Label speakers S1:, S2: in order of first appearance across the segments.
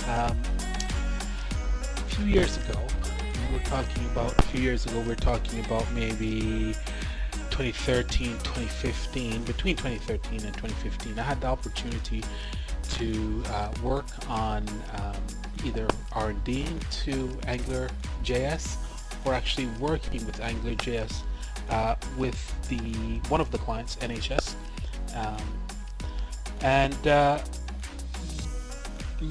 S1: A few years ago, we were talking about maybe 2013, 2015, between 2013 and 2015, I had the opportunity to work on either R&D to AnguarJS or actually working with AnguarJS with one of the clients, NHS, and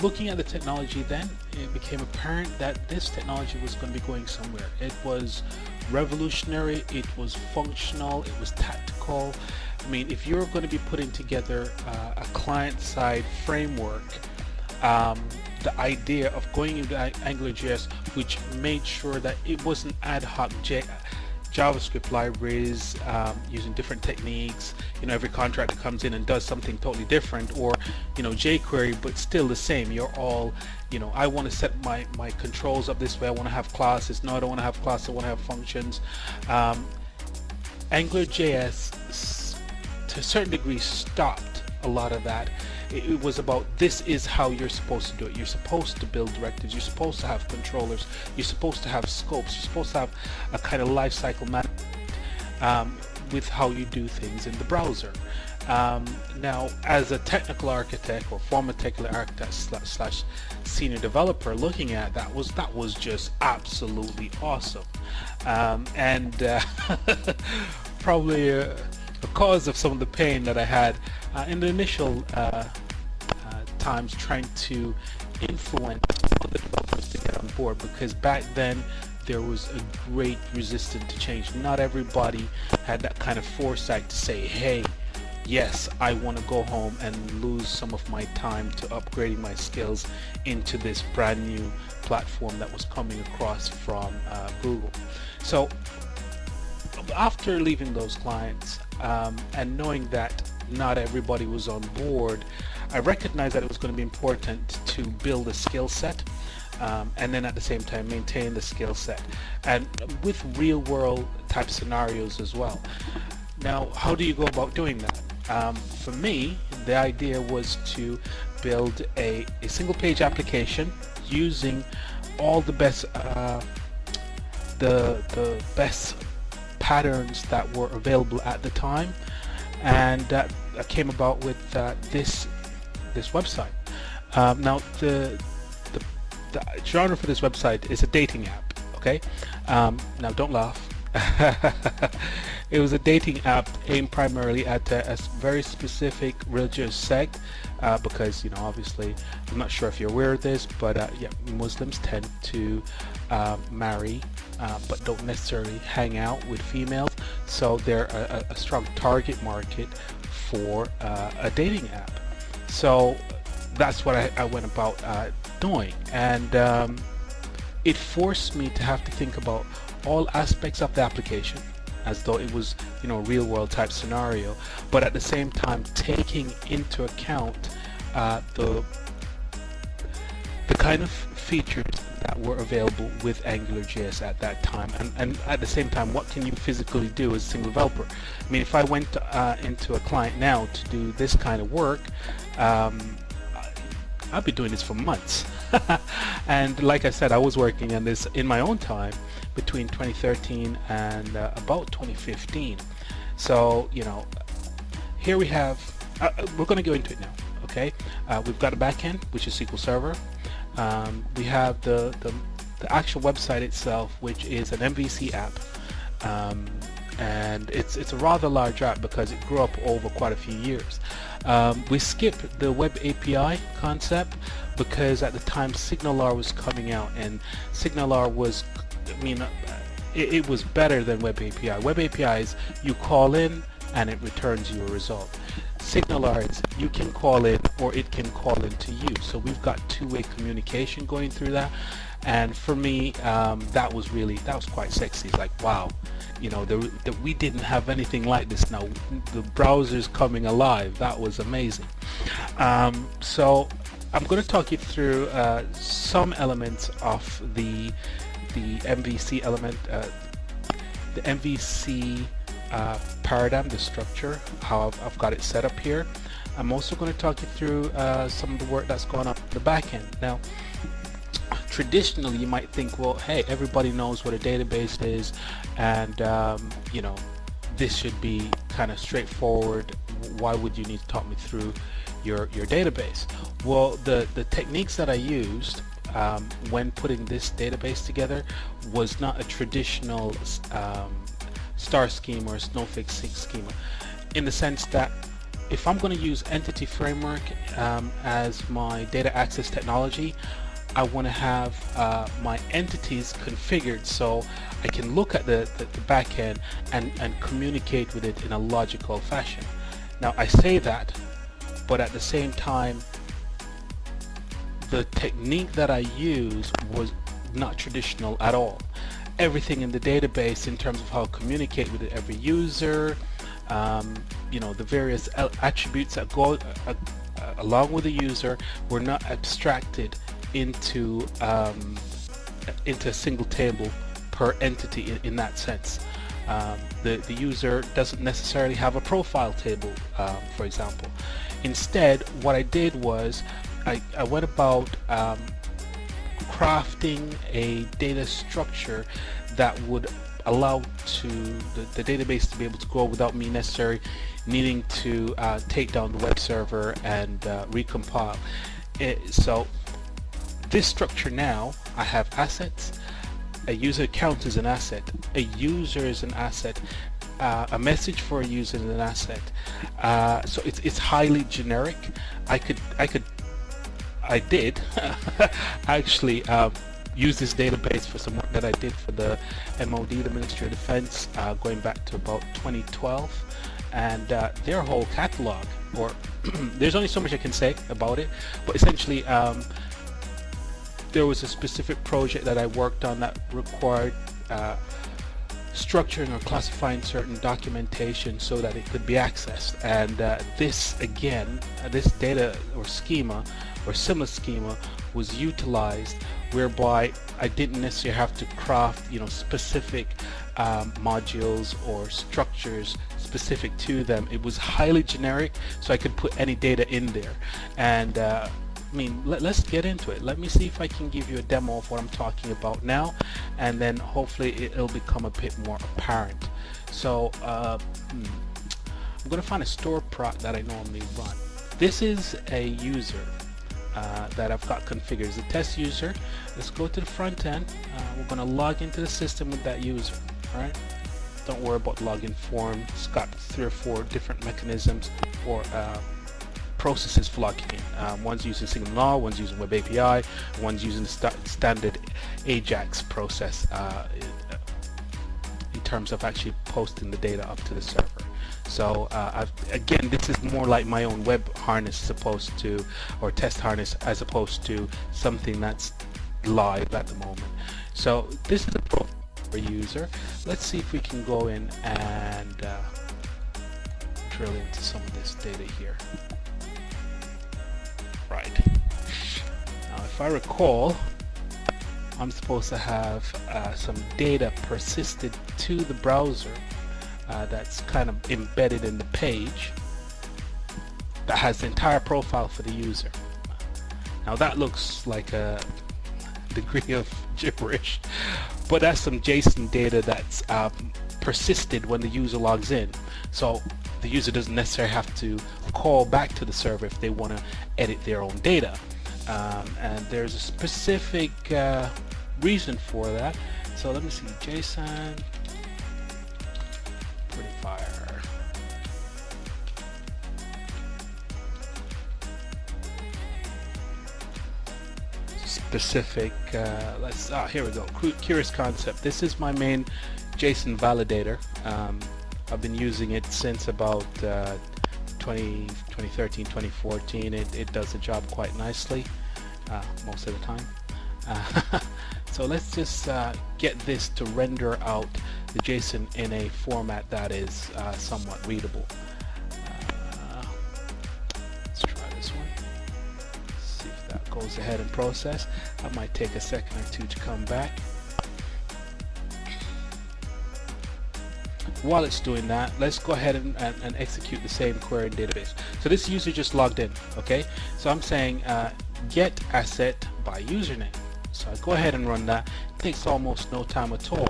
S1: looking at the technology then, it became apparent that this technology was going to be going somewhere. It was revolutionary, it was functional, it was tactical. I mean, if you're going to be putting together a client-side framework, the idea of going into AnguarJS, which made sure that it wasn't ad hoc JavaScript libraries using different techniques, every contractor comes in and does something totally different, or jQuery, but still the same. You're all, I want to set my controls up this way, I want to have classes, no I don't want to have classes, I want to have functions. AnguarJS to a certain degree stopped a lot of that. It was about, this is how you're supposed to do it. You're supposed to build directives, you're supposed to have controllers, you're supposed to have scopes, you're supposed to have a kind of life cycle management with how you do things in the browser. Now, as a technical architect or former technical architect slash senior developer, looking at that was just absolutely awesome, and probably a cause of some of the pain that I had in the initial times trying to influence other developers to get on board, because back then there was a great resistance to change. Not everybody had that kind of foresight to say, hey, yes, I want to go home and lose some of my time to upgrading my skills into this brand new platform that was coming across from Google. So after leaving those clients and knowing that not everybody was on board, I recognized that it was going to be important to build a skill set, and then at the same time maintain the skill set, and with real world type scenarios as well. Now, how do you go about doing that? For me, the idea was to build a single page application using all the best the best patterns that were available at the time, and that came about with this website. Now the genre for this website is a dating app. Okay, now don't laugh. It was a dating app aimed primarily at a very specific religious sect, because obviously, I'm not sure if you're aware of this, but yeah, Muslims tend to marry, but don't necessarily hang out with females, so they're a strong target market for a dating app. So that's what I went about doing, and it forced me to have to think about all aspects of the application as though it was real world type scenario, but at the same time taking into account the kind of features that were available with AngularJS at that time, and at the same time, what can you physically do as a single developer? I mean, if I went into a client now to do this kind of work, I'd be doing this for months. And like I said, I was working on this in my own time between 2013 and about 2015. So here we have, we're going to go into it now. Okay, we've got a backend, which is SQL Server. We have the actual website itself, which is an MVC app, and it's a rather large app because it grew up over quite a few years. We skipped the web API concept because at the time SignalR was coming out, and SignalR was, it was better than web API. Web API is you call in and it returns you a result. SignalR is you can call in or it can call in to you. So we've got two-way communication going through that, and for me that was quite sexy. It's like, wow, we didn't have anything like this now. The browser's coming alive. That was amazing. So I'm going to talk you through some elements of the MVC element, the MVC paradigm, the structure, how I've got it set up here. I'm also going to talk you through some of the work that's going on in the back end. Now, traditionally, you might think, well, hey, everybody knows what a database is, and you know, this should be kind of straightforward. Why would you need to talk me through your database? Well, the techniques that I used when putting this database together was not a traditional star schema or snowflake schema, in the sense that if I'm going to use entity framework as my data access technology, I want to have my entities configured so I can look at the back end and communicate with it in a logical fashion. Now, I say that, but at the same time, the technique that I used was not traditional at all. Everything in the database in terms of how to communicate with every user, you know, the various attributes that go along with the user were not abstracted into a single table per entity in that sense. The user doesn't necessarily have a profile table, for example. Instead, what I did was I went about crafting a data structure that would allow to the database to be able to grow without me necessarily needing to take down the web server and recompile. So this structure now, I have assets, a user account is an asset, a user is an asset, a message for a user is an asset. So it's highly generic. I did actually use this database for some work that I did for the MOD, the Ministry of Defense, going back to about 2012, and their whole catalog, or there's only so much I can say about it, but essentially there was a specific project that I worked on that required structuring or classifying certain documentation so that it could be accessed, and this again, this data or schema or similar schema was utilized, whereby I didn't necessarily have to craft, you know, specific modules or structures specific to them. It was highly generic, so I could put any data in there. And I mean, let's get into it. Let me see if I can give you a demo of what I'm talking about now, and then hopefully it'll become a bit more apparent. So I'm going to find a store prop that I normally run. This is a user that I've got configured as a test user. Let's go to the front end. We're going to log into the system with that user. All right. Don't worry about login form. It's got 3 or 4 different mechanisms or processes for logging in. One's using SignalR, one's using Web API, one's using the standard AJAX process in terms of actually posting the data up to the server. So again, this is more like my own web harness as opposed to, or test harness, as opposed to something that's live at the moment. So this is a profile for a user. Let's see if we can go in and drill into some of this data here. Right. Now, if I recall, I'm supposed to have some data persisted to the browser that's kind of embedded in the page that has the entire profile for the user. Now that looks like a degree of gibberish, but that's some JSON data that's persisted when the user logs in. So the user doesn't necessarily have to call back to the server if they want to edit their own data. And there's a specific reason for that. So let me see, JSON, pretty fire. Specific, here we go, curious concept. This is my main JSON validator. I've been using it since about 2013, 2014. It does the job quite nicely most of the time. So let's just get this to render out the JSON in a format that is somewhat readable. Let's try this one. See if that goes ahead and process. That might take a second or two to come back. while it's doing that, let's go ahead and execute the same query in database. So this user just logged in, okay? So I'm saying get asset by username. So I go ahead and run that. It takes almost no time at all.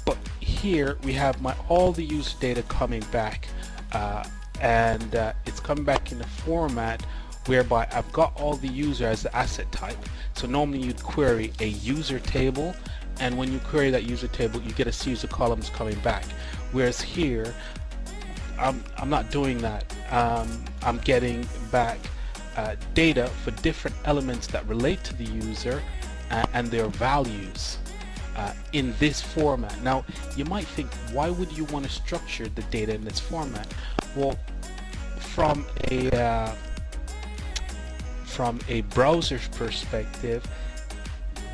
S1: But here we have all the user data coming back, and it's coming back in the format whereby I've got all the user as the asset type. So normally you'd query a user table, and when you query that user table you get a series of columns coming back, whereas here I'm not doing that. I'm getting back data for different elements that relate to the user and their values in this format. Now you might think, why would you want to structure the data in this format? Well, from a browser's perspective,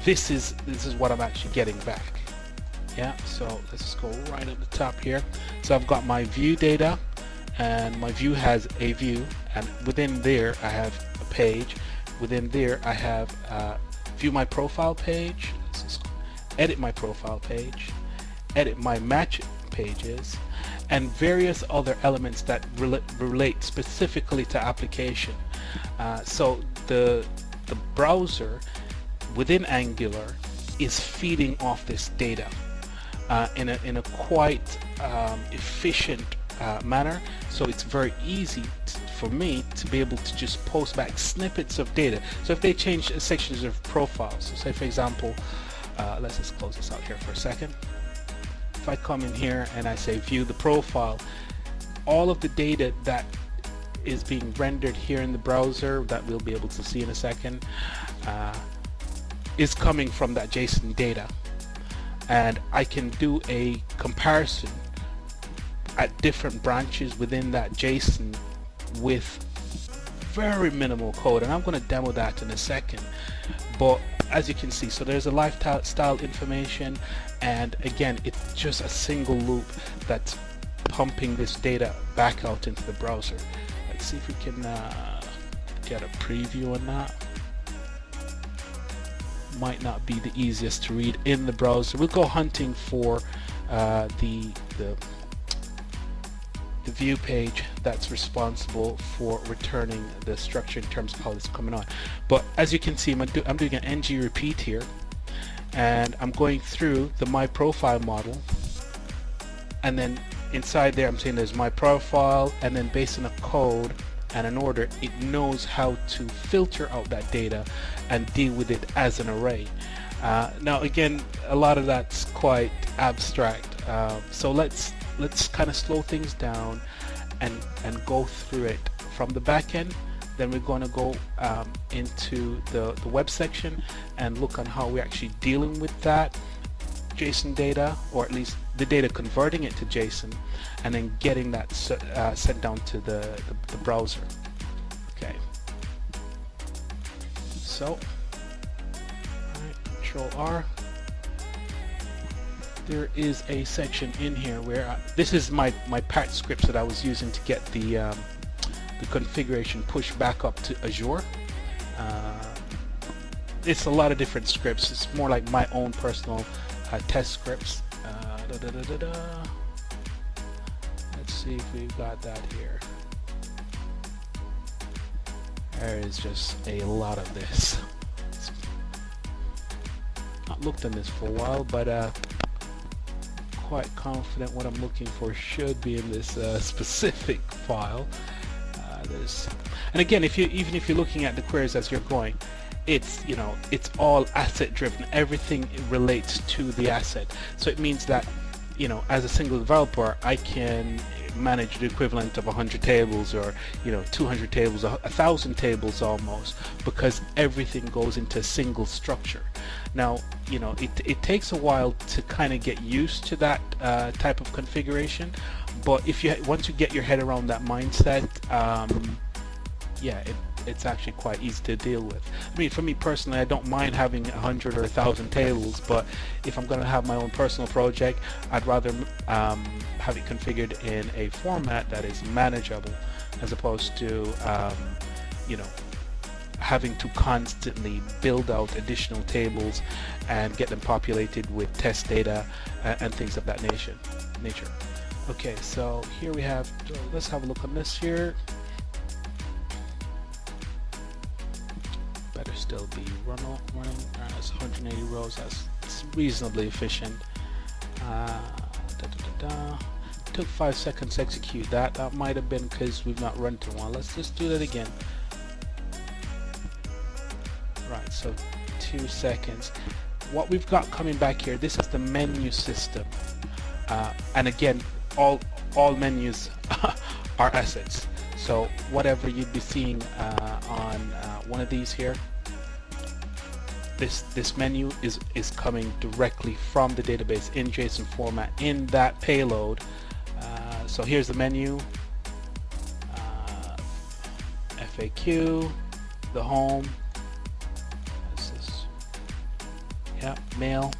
S1: this is what I'm actually getting back. Yeah, so let's just go right at the top here. So I've got my view data, and my view has a view, and within there I have a page. Within there I have view my profile page. Let's just edit my profile page, edit my match pages, and various other elements that relate specifically to application. So the browser within Angular is feeding off this data in a quite efficient manner. So it's very easy for me to be able to just post back snippets of data. So if they change sections of profiles, so say for example, let's just close this out here for a second. If I come in here and I say view the profile, all of the data that is being rendered here in the browser that we'll be able to see in a second is coming from that JSON data, and I can do a comparison at different branches within that JSON with very minimal code, and I'm going to demo that in a second. But as you can see, so there's a lifestyle information, and again it's just a single loop that's pumping this data back out into the browser. Let's see if we can get a preview on that. Might not be the easiest to read in the browser. We'll go hunting for the view page that's responsible for returning the structure in terms of how it's coming on. But as you can see, I'm doing an ng repeat here, and I'm going through the my profile model, and then inside there I'm saying there's my profile, and then based on a code and an order, it knows how to filter out that data and deal with it as an array. Now again, a lot of that's quite abstract, so let's kind of slow things down and go through it from the back end. Then we're going to go into the web section and look on how we're actually dealing with that JSON data, or at least the data, converting it to JSON, and then getting that sent down to the browser. Okay. So, Control R. There is a section in here where this is my patch scripts that I was using to get the configuration pushed back up to Azure. It's a lot of different scripts. It's more like my own personal test scripts. Let's see if we've got that here. There is just a lot of this. Not looked at this for a while, but quite confident what I'm looking for should be in this specific file. And again, even if you're looking at the queries as you're going, it's all asset driven. Everything relates to the asset. So it means that as a single developer, I can manage the equivalent of 100 tables, or 200 tables, 1,000 tables almost, because everything goes into a single structure. Now it takes a while to kind of get used to that type of configuration, but once you get your head around that mindset, yeah, it's actually quite easy to deal with. I mean, for me personally, I don't mind having 100 or 1,000 tables, but if I'm going to have my own personal project, I'd rather have it configured in a format that is manageable, as opposed to having to constantly build out additional tables and get them populated with test data and things of that nature. Okay, so here we have, let's have a look on this here. Better still be running. It's 180 rows. That's reasonably efficient. Took 5 seconds to execute that. That might have been because we've not run to one. Let's just do that again. Right, so 2 seconds. What we've got coming back here, this is the menu system, and again, all menus are assets. So whatever you'd be seeing on one of these here, this menu is coming directly from the database in JSON format in that payload. So here's the menu, FAQ, the home. Mail,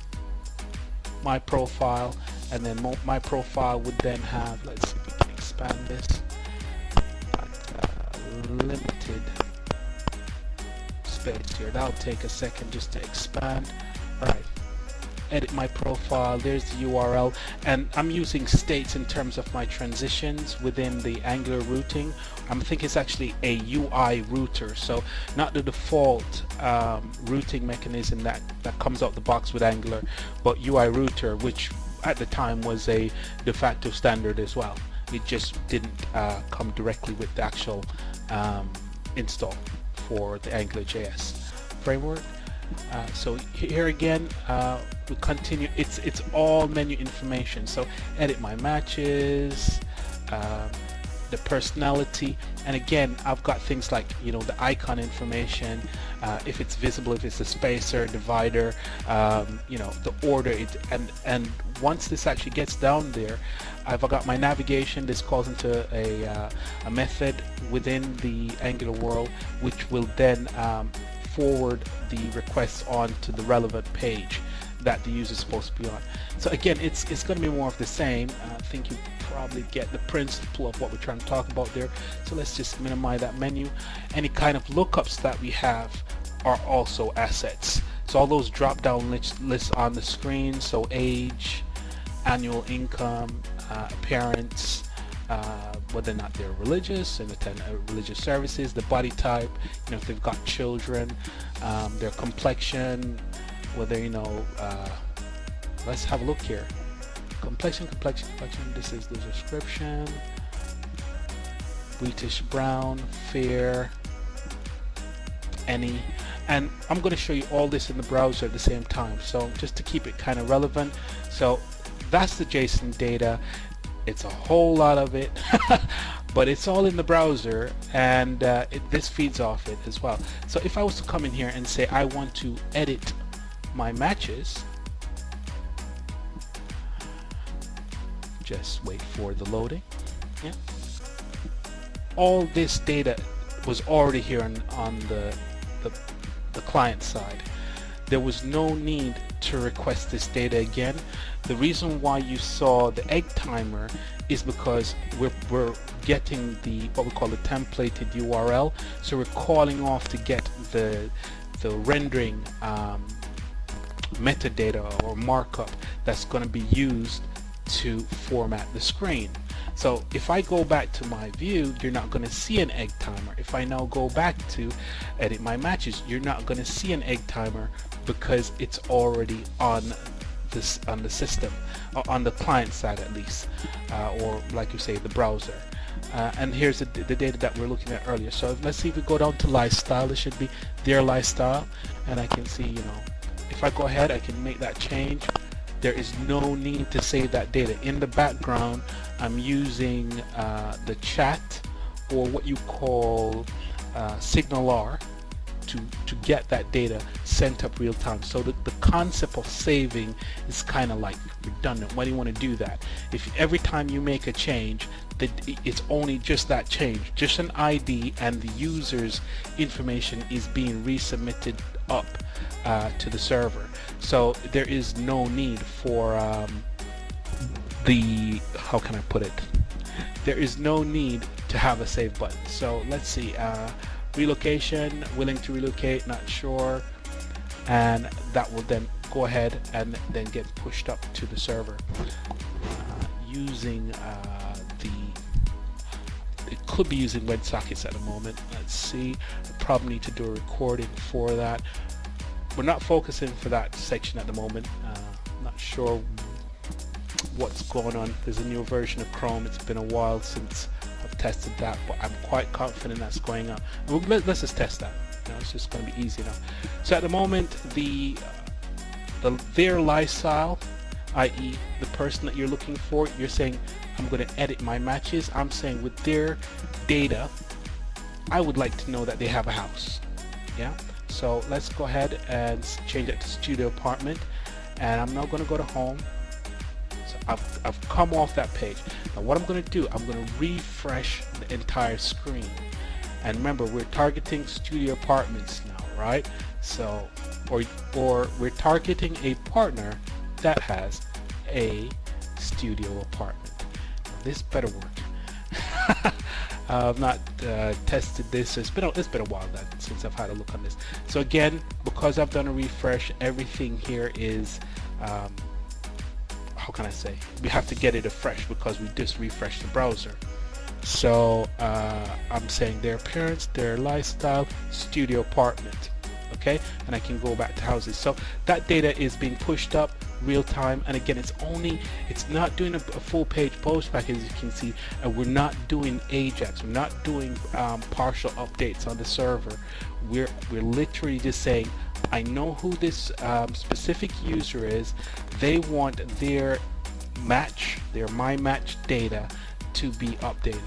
S1: my profile, and then my profile would then have, let's see if we can expand this, limited space here. That'll take a second just to expand. Alright, edit my profile, there's the URL, and I'm using states in terms of my transitions within the Angular routing. I think it's actually a UI router, so not the default routing mechanism that comes out the box with Angular, but UI router, which at the time was a de facto standard as well. It just didn't come directly with the actual install for the AnguarJS framework. So here again, we continue. It's all menu information. So edit my matches, the personality, and again, I've got things like, you know, the icon information, if it's visible, if it's a spacer, divider, you know, the order. And once this actually gets down there, I've got my navigation. This calls into a method within the Angular world, which will then forward the requests on to the relevant page that the user is supposed to be on. So again, it's going to be more of the same. I think you probably get the principle of what we're trying to talk about there. So let's just minimize that menu. Any kind of lookups that we have are also assets. So all those drop down lists on the screen, so age, annual income, appearance, whether or not they're religious and attend religious services, the body type, you know, if they've got children, their complexion, whether, you know, let's have a look here. Complexion, this is the description. Wheatish brown, fair, any. And I'm going to show you all this in the browser at the same time, so just to keep it kind of relevant. So that's the JSON data. It's a whole lot of it, but it's all in the browser, and this feeds off it as well. So if I was to come in here and say I want to edit my matches, just wait for the loading. Yeah, all this data was already here on the client side. There was no need to request this data again. The reason why you saw the egg timer is because we're getting the what we call the templated URL. So we're calling off to get the rendering metadata or markup that's going to be used to format the screen. So if I go back to my view, you're not going to see an egg timer. If I now go back to edit my matches, you're not going to see an egg timer because it's already on the system, on the client side at least, or like you say, the browser. And here's the data that we're looking at earlier. So let's see if we go down to lifestyle. It should be their lifestyle, and I can see, you know, if I go ahead, I can make that change. There is no need to save that data. In the background, I'm using the chat, or what you call SignalR, to get that data sent up real time. So the concept of saving is kind of like redundant. Why do you want to do that? If every time you make a change, that it's only just that change, just an ID, and the user's information is being resubmitted up to the server. So there is no need for how can I put it? There is no need to have a save button. So let's see. relocation, willing to relocate, not sure, and that will then go ahead and then get pushed up to the server using it could be using WebSockets at the moment. Let's see, I probably need to do a recording for that. We're not focusing for that section at the moment. Not sure what's going on. There's a new version of Chrome. It's been a while since I've tested that, but I'm quite confident that's going on. Let's just test that. It's just going to be easy enough. So at the moment, their lifestyle, i.e. the person that you're looking for, you're saying I'm going to edit my matches. I'm saying with their data, I would like to know that they have a house. Yeah. So let's go ahead and change it to studio apartment, and I'm now going to go to home. So I've come off that page. Now what I'm going to do, I'm going to refresh the entire screen. And remember, we're targeting studio apartments now, right? So, or we're targeting a partner that has a studio apartment. Now, this better work. I've not tested this. It's been a while since I've had a look on this. So again, because I've done a refresh, everything here is how can I say? We have to get it afresh because we just refreshed the browser. So I'm saying their appearance, their lifestyle, studio apartment, okay, and I can go back to houses. So that data is being pushed up real time, and again, it's not doing a full page post back, as you can see, and we're not doing Ajax, we're not doing partial updates on the server. We're literally just saying, I know who this specific user is. They want their my match data to be updated,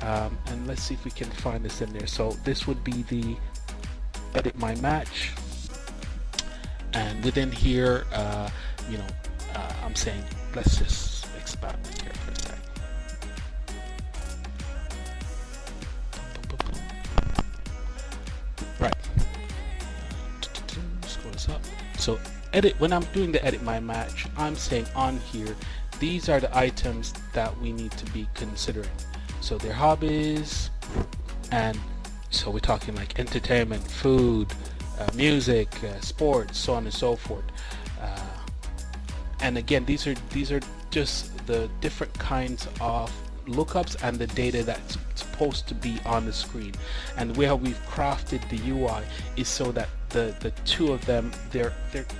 S1: and let's see if we can find this in there. So this would be the edit my match, and within here I'm saying let's just expand here for a second. Right, scroll this up. So when I'm doing the edit my match, I'm saying on here, these are the items that we need to be considering. So their hobbies, and so we're talking like entertainment, food, music, sports, so on and so forth. And again, these are just the different kinds of lookups and the data that's supposed to be on the screen. And the way how we've crafted the UI is so that the two of them, they're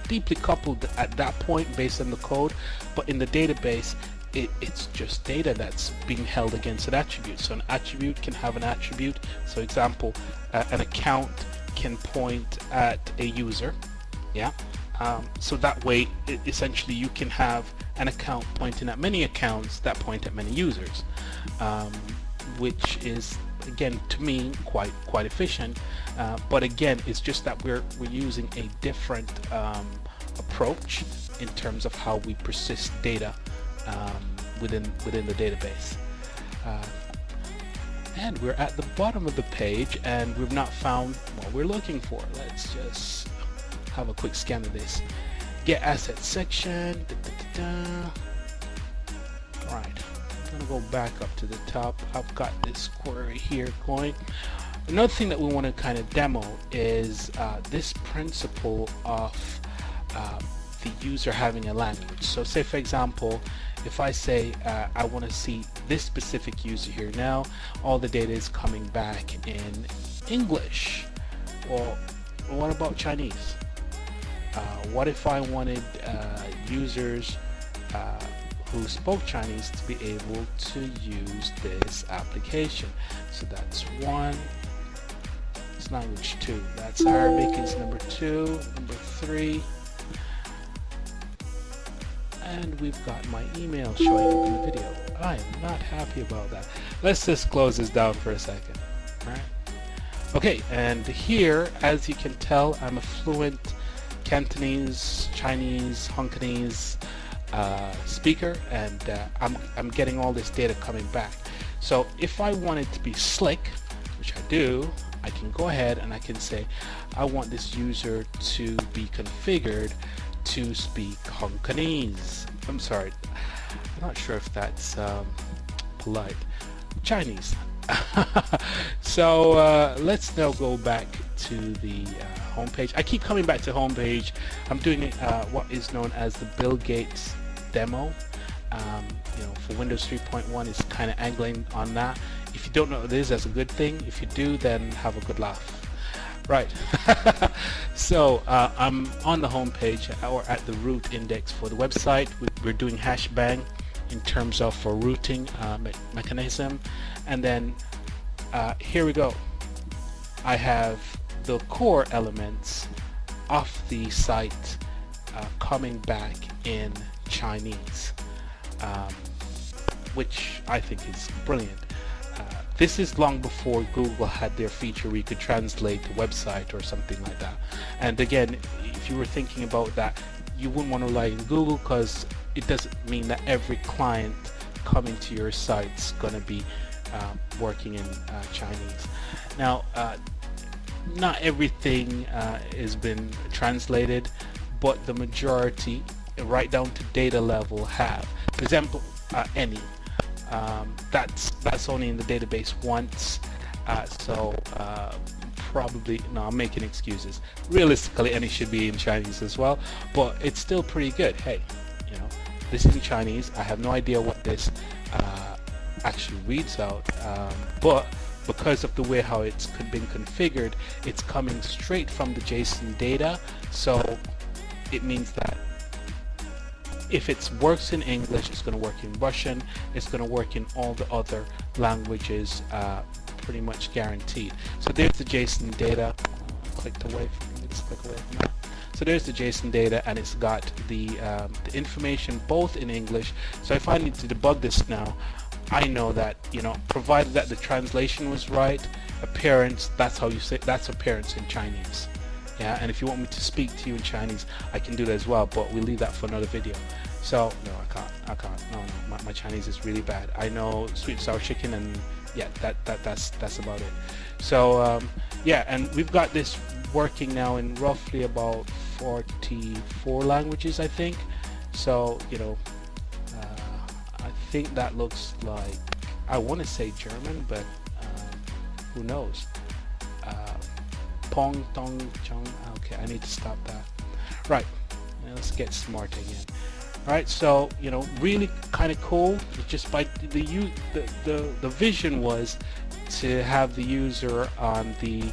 S1: deeply coupled at that point based on the code, but in the database it's just data that's being held against an attribute. So an attribute can have an attribute. So example, an account can point at a user, yeah. So that way, essentially, you can have an account pointing at many accounts that point at many users, which is, again, to me, quite efficient. But again, it's just that we're using a different approach in terms of how we persist data within the database. And we're at the bottom of the page, and we've not found what we're looking for. Let's just have a quick scan of this. Get asset section. Right, I'm gonna go back up to the top. I've got this query here going. Another thing that we want to kind of demo is this principle of the user having a language. So say for example, if I say I want to see this specific user here, now all the data is coming back in English. Well, what about Chinese? What if I wanted users who spoke Chinese to be able to use this application? So that's one. It's language 2. That's Arabic is number 2. Number 3. And we've got my email showing up in the video. I am not happy about that. Let's just close this down for a second. All right. Okay, and here, as you can tell, I'm a fluent Cantonese, Chinese, Hongkonese speaker, and I'm getting all this data coming back. So if I want it to be slick, which I do, I can go ahead and I can say I want this user to be configured to speak Hongkonese. I'm sorry, I'm not sure if that's polite. Chinese. So let's now go back to the homepage. I keep coming back to homepage. I'm doing what is known as the Bill Gates demo. For Windows 3.1, it's kind of angling on that. If you don't know what it is, that's a good thing. If you do, then have a good laugh. Right. So I'm on the home page, or at the root index for the website. We're doing hash bang in terms of for routing mechanism, and then here we go. I have the core elements of the site coming back in Chinese, which I think is brilliant. This is long before Google had their feature where you could translate the website or something like that. And again, if you were thinking about that, you wouldn't want to rely on Google, because it doesn't mean that every client coming to your site's going to be working in Chinese. Now, not everything has been translated, but the majority, right down to data level, have. For example, any. That's only in the database once, so probably, no, I'm making excuses. Realistically, any should be in Chinese as well, but it's still pretty good. Hey, this is in Chinese. I have no idea what this actually reads out, but because of the way how it's been configured, it's coming straight from the JSON data, so it means that if it works in English, it's going to work in Russian, it's going to work in all the other languages, pretty much guaranteed. So there's the JSON data. Clicked away from, let's click away from that. So there's the JSON data, and it's got the information both in English. So if I need to debug this now, I know that, provided that the translation was right, appearance, that's how you say, that's appearance in Chinese. Yeah, and if you want me to speak to you in Chinese, I can do that as well, but we'll leave that for another video. So no, I can't. No, my Chinese is really bad. I know sweet and sour chicken, and yeah, that's about it. So yeah, and we've got this working now in roughly about 44 languages, I think. So I think that looks like, I want to say German, but who knows? Pong, Tong, Chong. Okay, I need to stop that. Right, now let's get smart again. Alright, so really kind of cool. Just by the vision was to have the user on the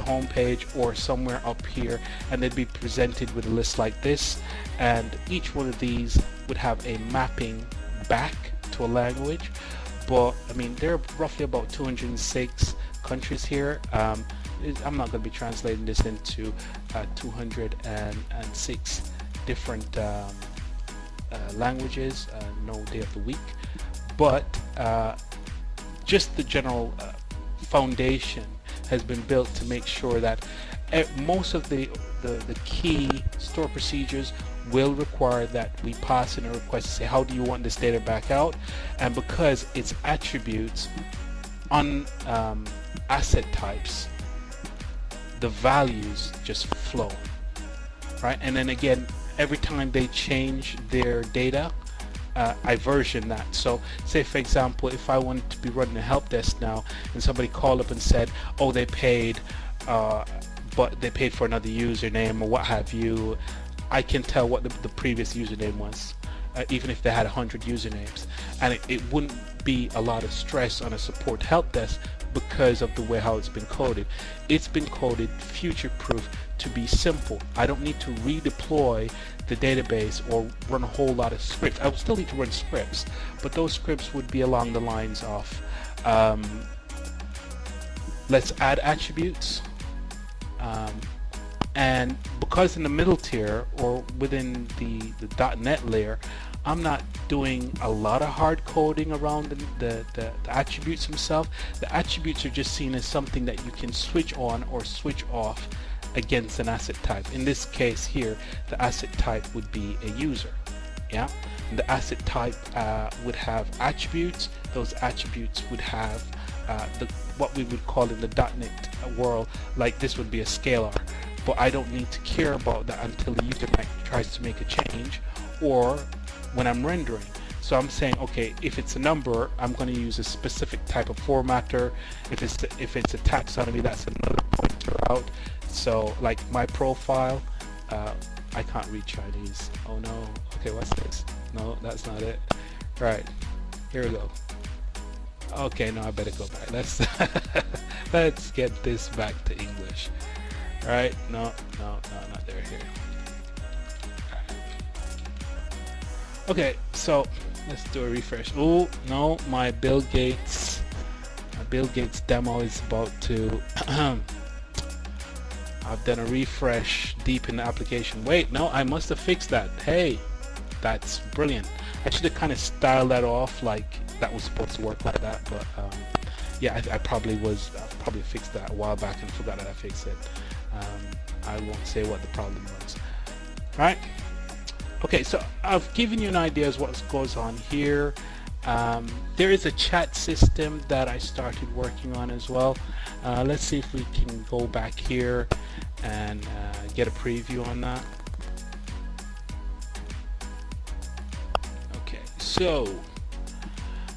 S1: home page or somewhere up here, and they'd be presented with a list like this, and each one of these would have a mapping back to a language. But I mean, there are roughly about 206 countries here. I'm not going to be translating this into 206 different languages, no day of the week, but just the general foundation has been built to make sure that most of the key store procedures will require that we pass in a request to say, how do you want this data back out? And because it's attributes on asset types, the values just flow, right? And then again, every time they change their data, I version that. So say for example, if I wanted to be running a help desk now, and somebody called up and said, oh, they paid, but they paid for another username or what have you, I can tell what the previous username was, even if they had 100 usernames, and it wouldn't be a lot of stress on a support help desk because of the way how it's been coded. It's been coded future-proof to be simple. I don't need to redeploy the database or run a whole lot of scripts. I will still need to run scripts, but those scripts would be along the lines of let's add attributes, and because in the middle tier or within the .NET layer, I'm not doing a lot of hard coding around the attributes themselves. The attributes are just seen as something that you can switch on or switch off against an asset type. In this case here, the asset type would be a user. Yeah, and the asset type would have attributes. Those attributes would have what we would call in the .NET world, like this would be a scalar. But I don't need to care about that until the user tries to make a change, or when I'm rendering. So I'm saying, okay, if it's a number, I'm going to use a specific type of formatter. If it's a taxonomy, that's another pointer out. So like my profile, I can't read Chinese. Oh no. Okay, what's this? No, that's not it. Right, here we go. Okay, no, I better go back. Let's get this back to English. All right, no, not there. Here. Okay, so let's do a refresh. Oh no, my Bill Gates demo is about to. I've done a refresh deep in the application. Wait, no, I must have fixed that. Hey, that's brilliant. I should have kind of styled that off like that was supposed to work like that, but yeah, I probably fixed that a while back and forgot that I fixed it. I won't say what the problem was. All right. Okay, so I've given you an idea of what goes on here. There is a chat system that I started working on as well. Let's see if we can go back here and get a preview on that. Okay, so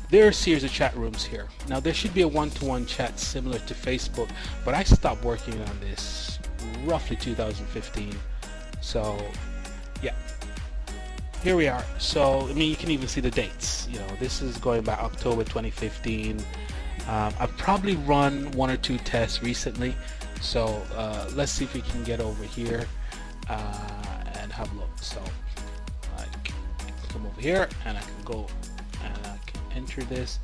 S1: there are a series of chat rooms here. Now there should be a one-to-one chat similar to Facebook, but I stopped working on this roughly 2015. So yeah, here we are. So I mean, you can even see the dates. You know, this is going back October 2015. I've probably run one or two tests recently, so let's see if we can get over here and have a look. So I can come over here and I can go and I can enter this.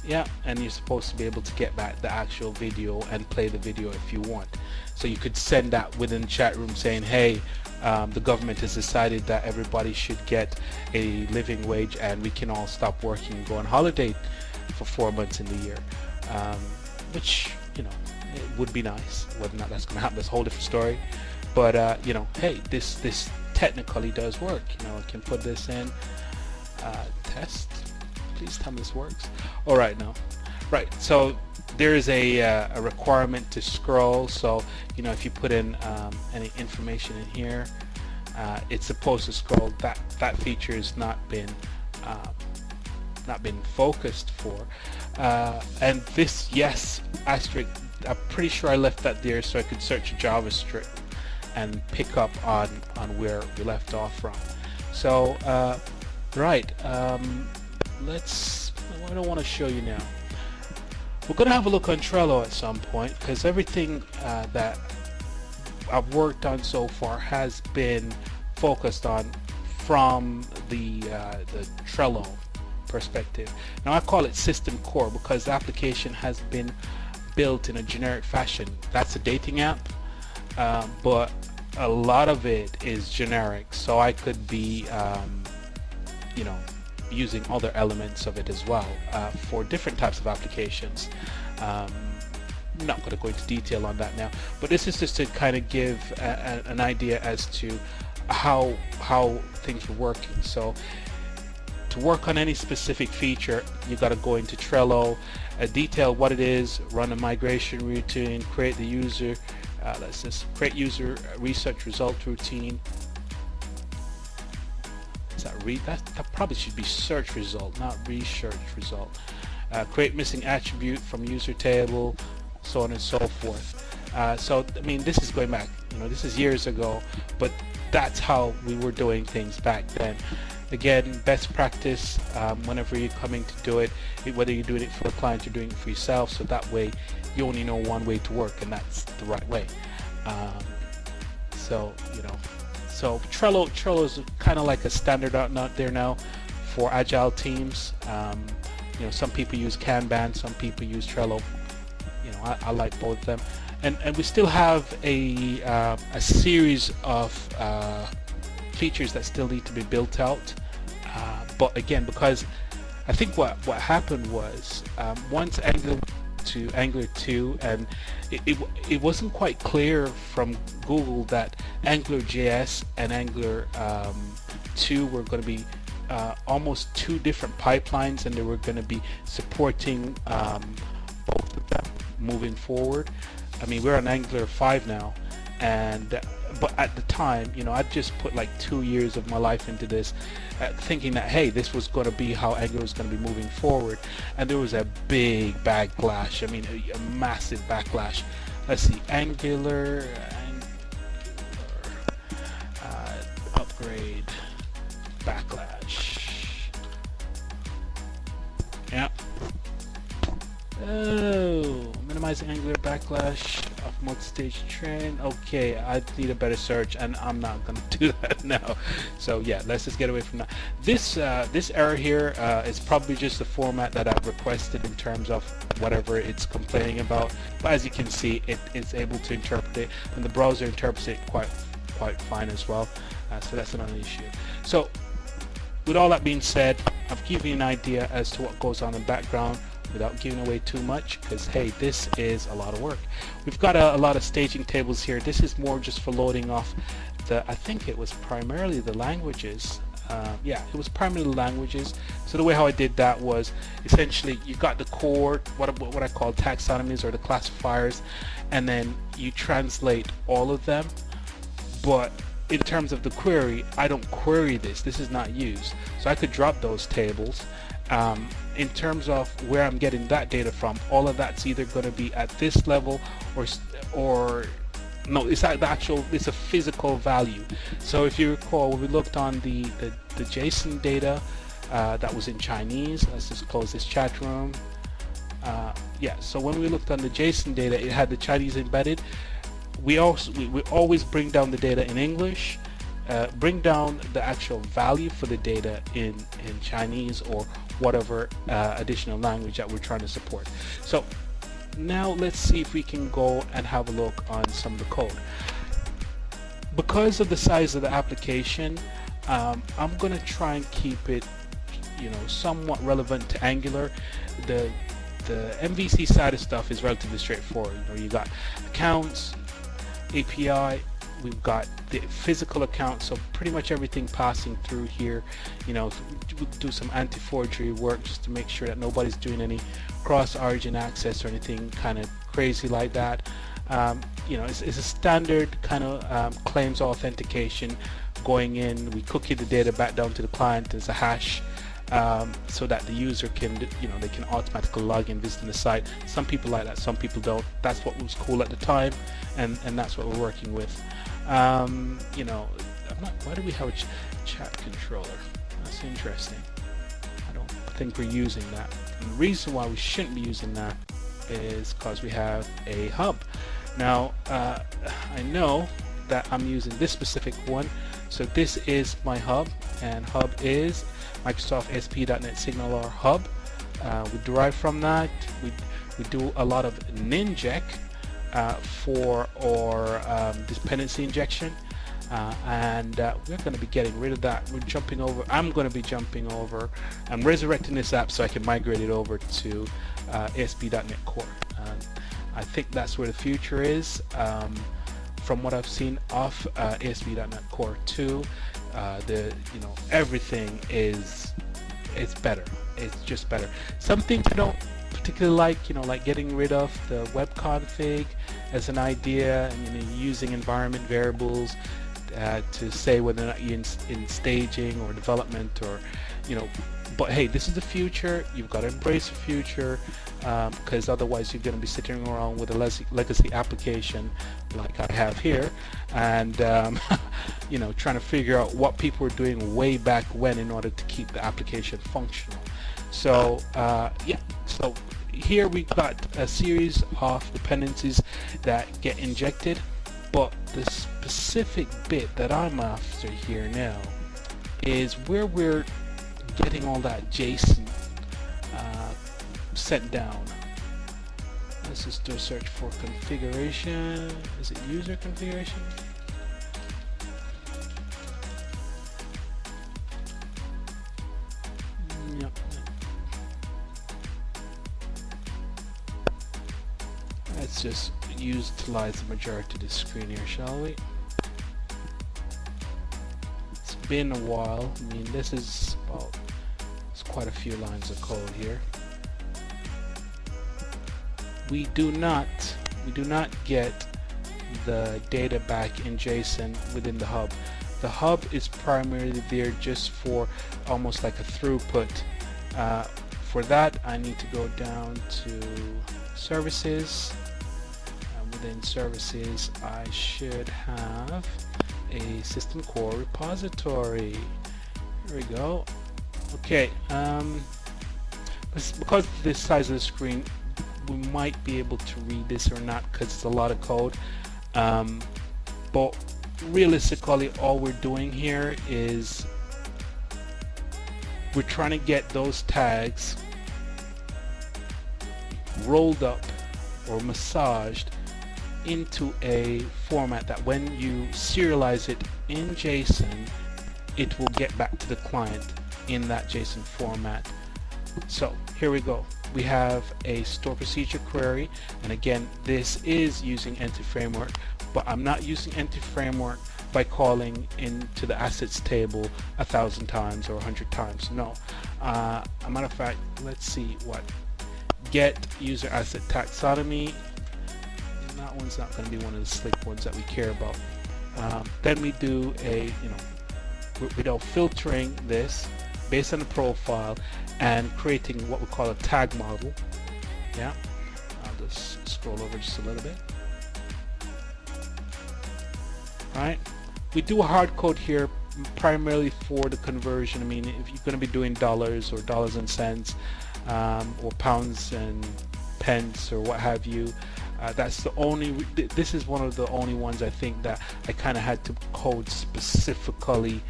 S1: Yeah, and you're supposed to be able to get back the actual video and play the video if you want. So you could send that within the chat room saying, hey, the government has decided that everybody should get a living wage and we can all stop working and go on holiday for 4 months in the year, which, you know, it would be nice. Whether or not that's going to happen is a whole different story, but you know, hey, this technically does work. You know, I can put this in test. Please tell me this works. All right, now, right, so there is a requirement to scroll. So you know, if you put in any information in here, it's supposed to scroll. That feature has not been focused for, and this, yes, asterisk, I'm pretty sure I left that there so I could search JavaScript and pick up on where we left off from. So right, what I want to show you now, we're going to have a look on Trello at some point, because everything that I've worked on so far has been focused on from the Trello perspective. Now I call it system core because the application has been built in a generic fashion. That's a dating app, but a lot of it is generic, so I could be you know, using other elements of it as well for different types of applications. I'm not going to go into detail on that now, but this is just to kind of give an idea as to how things are working. So to work on any specific feature, you got to go into Trello, detail what it is, run a migration routine, create the user, let's just create user research result routine. That probably should be search result, not research result. Create missing attribute from user table, so on and so forth. So I mean, this is going back, you know, this is years ago, but that's how we were doing things back then. Again, best practice whenever you're coming to do it, whether you're doing it for a client or doing it for yourself, so that way you only know one way to work, and that's the right way. So you know. So Trello is kind of like a standard out there now for agile teams. You know, some people use Kanban, some people use Trello. You know, I like both of them, and we still have a series of features that still need to be built out. But again, because I think what happened was once Angular to Angular 2, and it wasn't quite clear from Google that AnguarJS and Angular 2 were going to be almost two different pipelines, and they were going to be supporting both of them moving forward. I mean, we're on Angular 5 now, and but at the time, you know, I'd just put like 2 years of my life into this, thinking that, hey, this was going to be how Angular was going to be moving forward, and there was a big backlash. I mean, a massive backlash. Let's see, Angular upgrade backlash. Yeah. Oh, minimizing Angular backlash of multi-stage trend. Okay, I need a better search, and I'm not going to do that now. So yeah, let's just get away from that. This error here is probably just the format that I've requested in terms of whatever it's complaining about. But as you can see, it's able to interpret it, and the browser interprets it quite fine as well. So that's another issue. So with all that being said, I've given you an idea as to what goes on in the background without giving away too much, because hey, this is a lot of work. We've got a lot of staging tables here. This is more just for loading off the, I think it was primarily the languages. Yeah, it was primarily languages. So the way how I did that was essentially you got the core, what I call taxonomies or the classifiers, and then you translate all of them. But in terms of the query, I don't query this. This is not used. So I could drop those tables. In terms of where I'm getting that data from, all of that's either going to be at this level or no, it's at the actual, it's a physical value. So if you recall, when we looked on the JSON data that was in Chinese, let's just close this chat room. Yeah, so when we looked on the JSON data, it had the Chinese embedded. We always bring down the data in English, bring down the actual value for the data in Chinese or whatever additional language that we're trying to support. So now let's see if we can go and have a look on some of the code. Because of the size of the application, I'm going to try and keep it, you know, somewhat relevant to Angular. The MVC side of stuff is relatively straightforward. You know, you got accounts, API, we've got the physical account, so pretty much everything passing through here. You know, do some anti-forgery work just to make sure that nobody's doing any cross-origin access or anything kind of crazy like that. You know, it's a standard kind of claims authentication going in. We cookie the data back down to the client as a hash. So that the user can, you know, they can automatically log in, visiting the site. Some people like that, some people don't. That's what was cool at the time, and that's what we're working with. You know, why do we have a chat controller? That's interesting. I don't think we're using that. And the reason why we shouldn't be using that is because we have a hub. Now, I know that I'm using this specific one, so this is my hub, and hub is Microsoft ASP.NET SignalR Hub. We derive from that. We do a lot of ninject for our dependency injection, and we're going to be getting rid of that. We're jumping over. I'm going to be jumping over. I'm resurrecting this app so I can migrate it over to ASP.NET Core. I think that's where the future is. From what I've seen off ASP.NET Core 2, you know, everything is better. It's just better. Some things I don't particularly like, you know, like getting rid of the web config as an idea, and, you know, using environment variables to say whether or not you're in staging or development, or, you know. But hey, this is the future. You've got to embrace the future, because otherwise you're going to be sitting around with a legacy application like I have here, and you know, trying to figure out what people were doing way back when in order to keep the application functional. So yeah, so here we've got a series of dependencies that get injected, but the specific bit that I'm after here now is where we're getting all that JSON sent down. Let's just do a search for configuration. Is it user configuration? Yep. Let's just utilize the majority of the screen here, shall we? It's been a while. I mean, this is about, it's quite a few lines of code here. We do not get the data back in JSON within the hub. The hub is primarily there just for almost like a throughput. For that, I need to go down to services. Within services, I should have a system core repository. Here we go. Okay, because of this size of the screen, we might be able to read this or not because it's a lot of code. But realistically, all we're doing here is we're trying to get those tags rolled up or massaged into a format that when you serialize it in JSON, it will get back to the client in that JSON format. So here we go. We have a store procedure query, and again, this is using Entity Framework, but I'm not using Entity Framework by calling into the assets table 1,000 times or 100 times. No. A matter of fact, let's see what get user asset taxonomy. That one's not going to be one of the slick ones that we care about. Then we do a, without filtering this based on the profile and creating what we call a tag model. Yeah, I'll just scroll over just a little bit. Right, we do a hard code here primarily for the conversion. I mean, if you're going to be doing dollars or dollars and cents, or pounds and pence or what have you, that's the only. This is one of the only ones I think that I kind of had to code specifically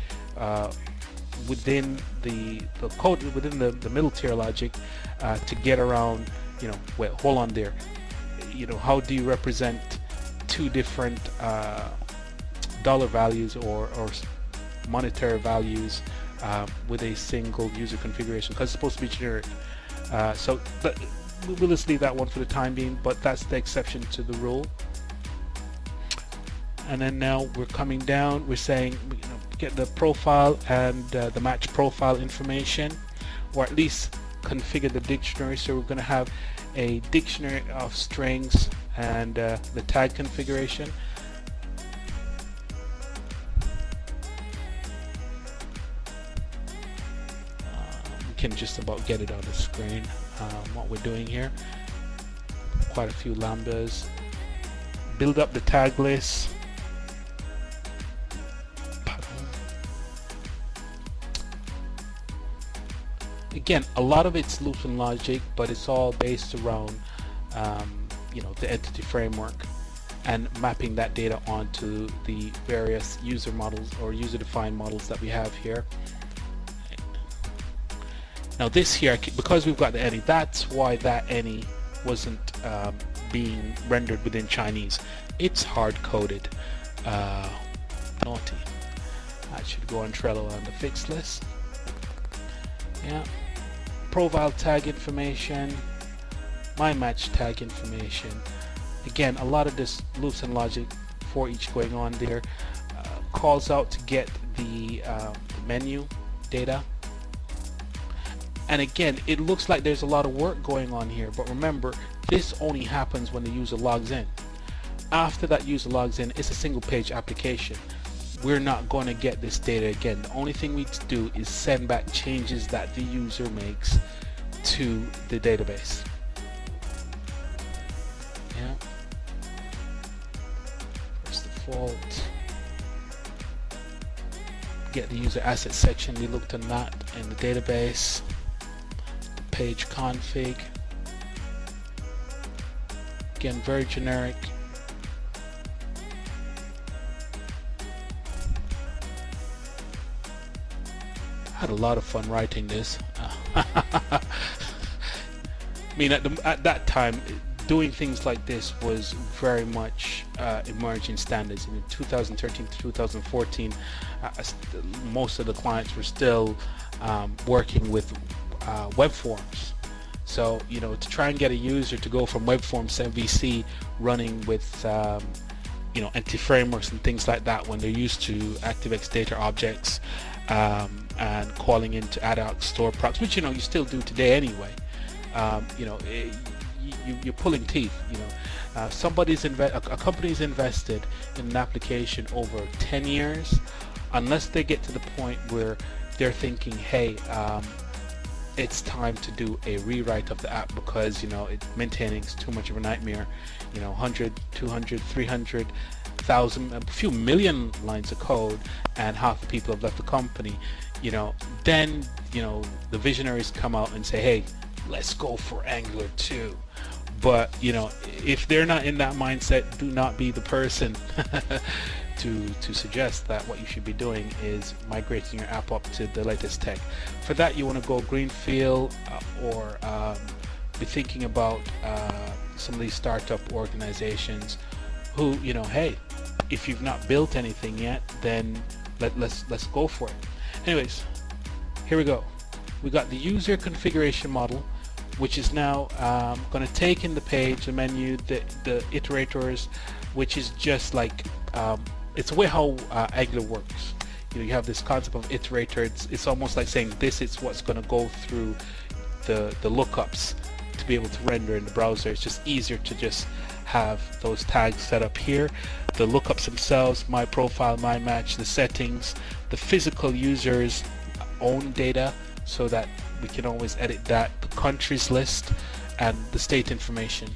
S1: within the code, within the middle tier logic, to get around. Wait, hold on there. How do you represent two different dollar values or monetary values with a single user configuration? Because it's supposed to be generic. So we'll just leave that one for the time being, but that's the exception to the rule. And then now we're coming down, we're saying get the profile and the match profile information, or at least configure the dictionary. So we're going to have a dictionary of strings and the tag configuration. We can just about get it on the screen. What we're doing here, quite a few lambdas, build up the tag list. Again, a lot of it's loop and logic, but it's all based around the entity framework and mapping that data onto the various user models or user defined models that we have here. Now this here, because we've got the any, that's why that any wasn't being rendered within Chinese. It's hard coded. Naughty. That should go on Trello on the fixed list. Yeah. Profile tag information, my match tag information. Again, a lot of this loops and logic for each going on there. Calls out to get the menu data. And again, it looks like there's a lot of work going on here, but remember, this only happens when the user logs in. After that user logs in, it's a single page application. We're not going to get this data again. The only thing we do is send back changes that the user makes to the database. Yeah. First default. Get the user asset section. We looked at that in the database. Page config. Again, very generic. Had a lot of fun writing this. I mean, at that time, doing things like this was very much emerging standards. In 2013 to 2014, most of the clients were still working with web forms. So, to try and get a user to go from web forms to MVC running with entity frameworks and things like that when they're used to ActiveX data objects and calling into ad hoc store procs, which you still do today anyway. you're pulling teeth. You know, a company's invested in an application over 10 years. Unless they get to the point where they're thinking, hey, it's time to do a rewrite of the app because, you know, maintaining is too much of a nightmare. You know, 100, 200, 300,000, a few million lines of code, and half the people have left the company. You know, then, you know, the visionaries come out and say, hey, let's go for Angular 2. But, you know, if they're not in that mindset, do not be the person to suggest that what you should be doing is migrating your app up to the latest tech. For that, you want to go greenfield or be thinking about some of these startup organizations who, you know, hey, if you've not built anything yet, then let's go for it. Anyways, here we go. We got the user configuration model, which is now going to take in the page, the menu, the iterators, which is just like it's the way how Angular works. You know, you have this concept of iterator. It's almost like saying this is what's going to go through the lookups to be able to render in the browser. It's just easier to just have those tags set up here. The lookups themselves, my profile, my match, the settings, the physical user's own data, so that we can always edit that, the countries list, and the state information.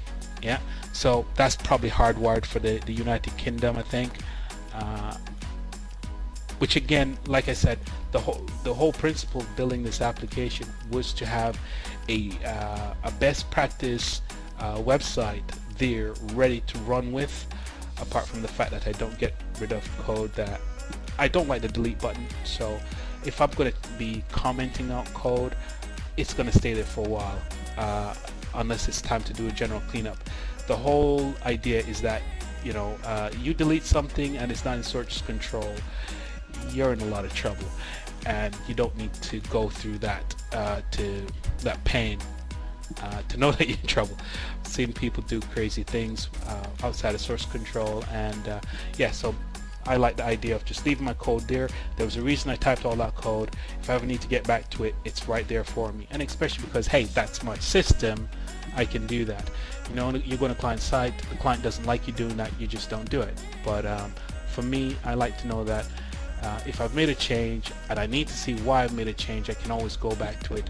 S1: Yeah, so that's probably hardwired for the United Kingdom, I think. Which again, like I said, the whole principle of building this application was to have a best practice website there ready to run with. Apart from the fact that I don't get rid of code that I don't like the delete button, so if I'm going to be commenting out code, it's going to stay there for a while unless it's time to do a general cleanup. The whole idea is that, you know, you delete something and it's not in source control, you're in a lot of trouble, and you don't need to go through that pain to know that you're in trouble. I've seen people do crazy things outside of source control, and yeah, so I like the idea of just leaving my code there. There was a reason I typed all that code. If I ever need to get back to it, it's right there for me, and especially because, hey, that's my system, I can do that. You know, you're going to client side, the client doesn't like you doing that, you just don't do it. But for me, I like to know that if I've made a change and I need to see why I've made a change, I can always go back to it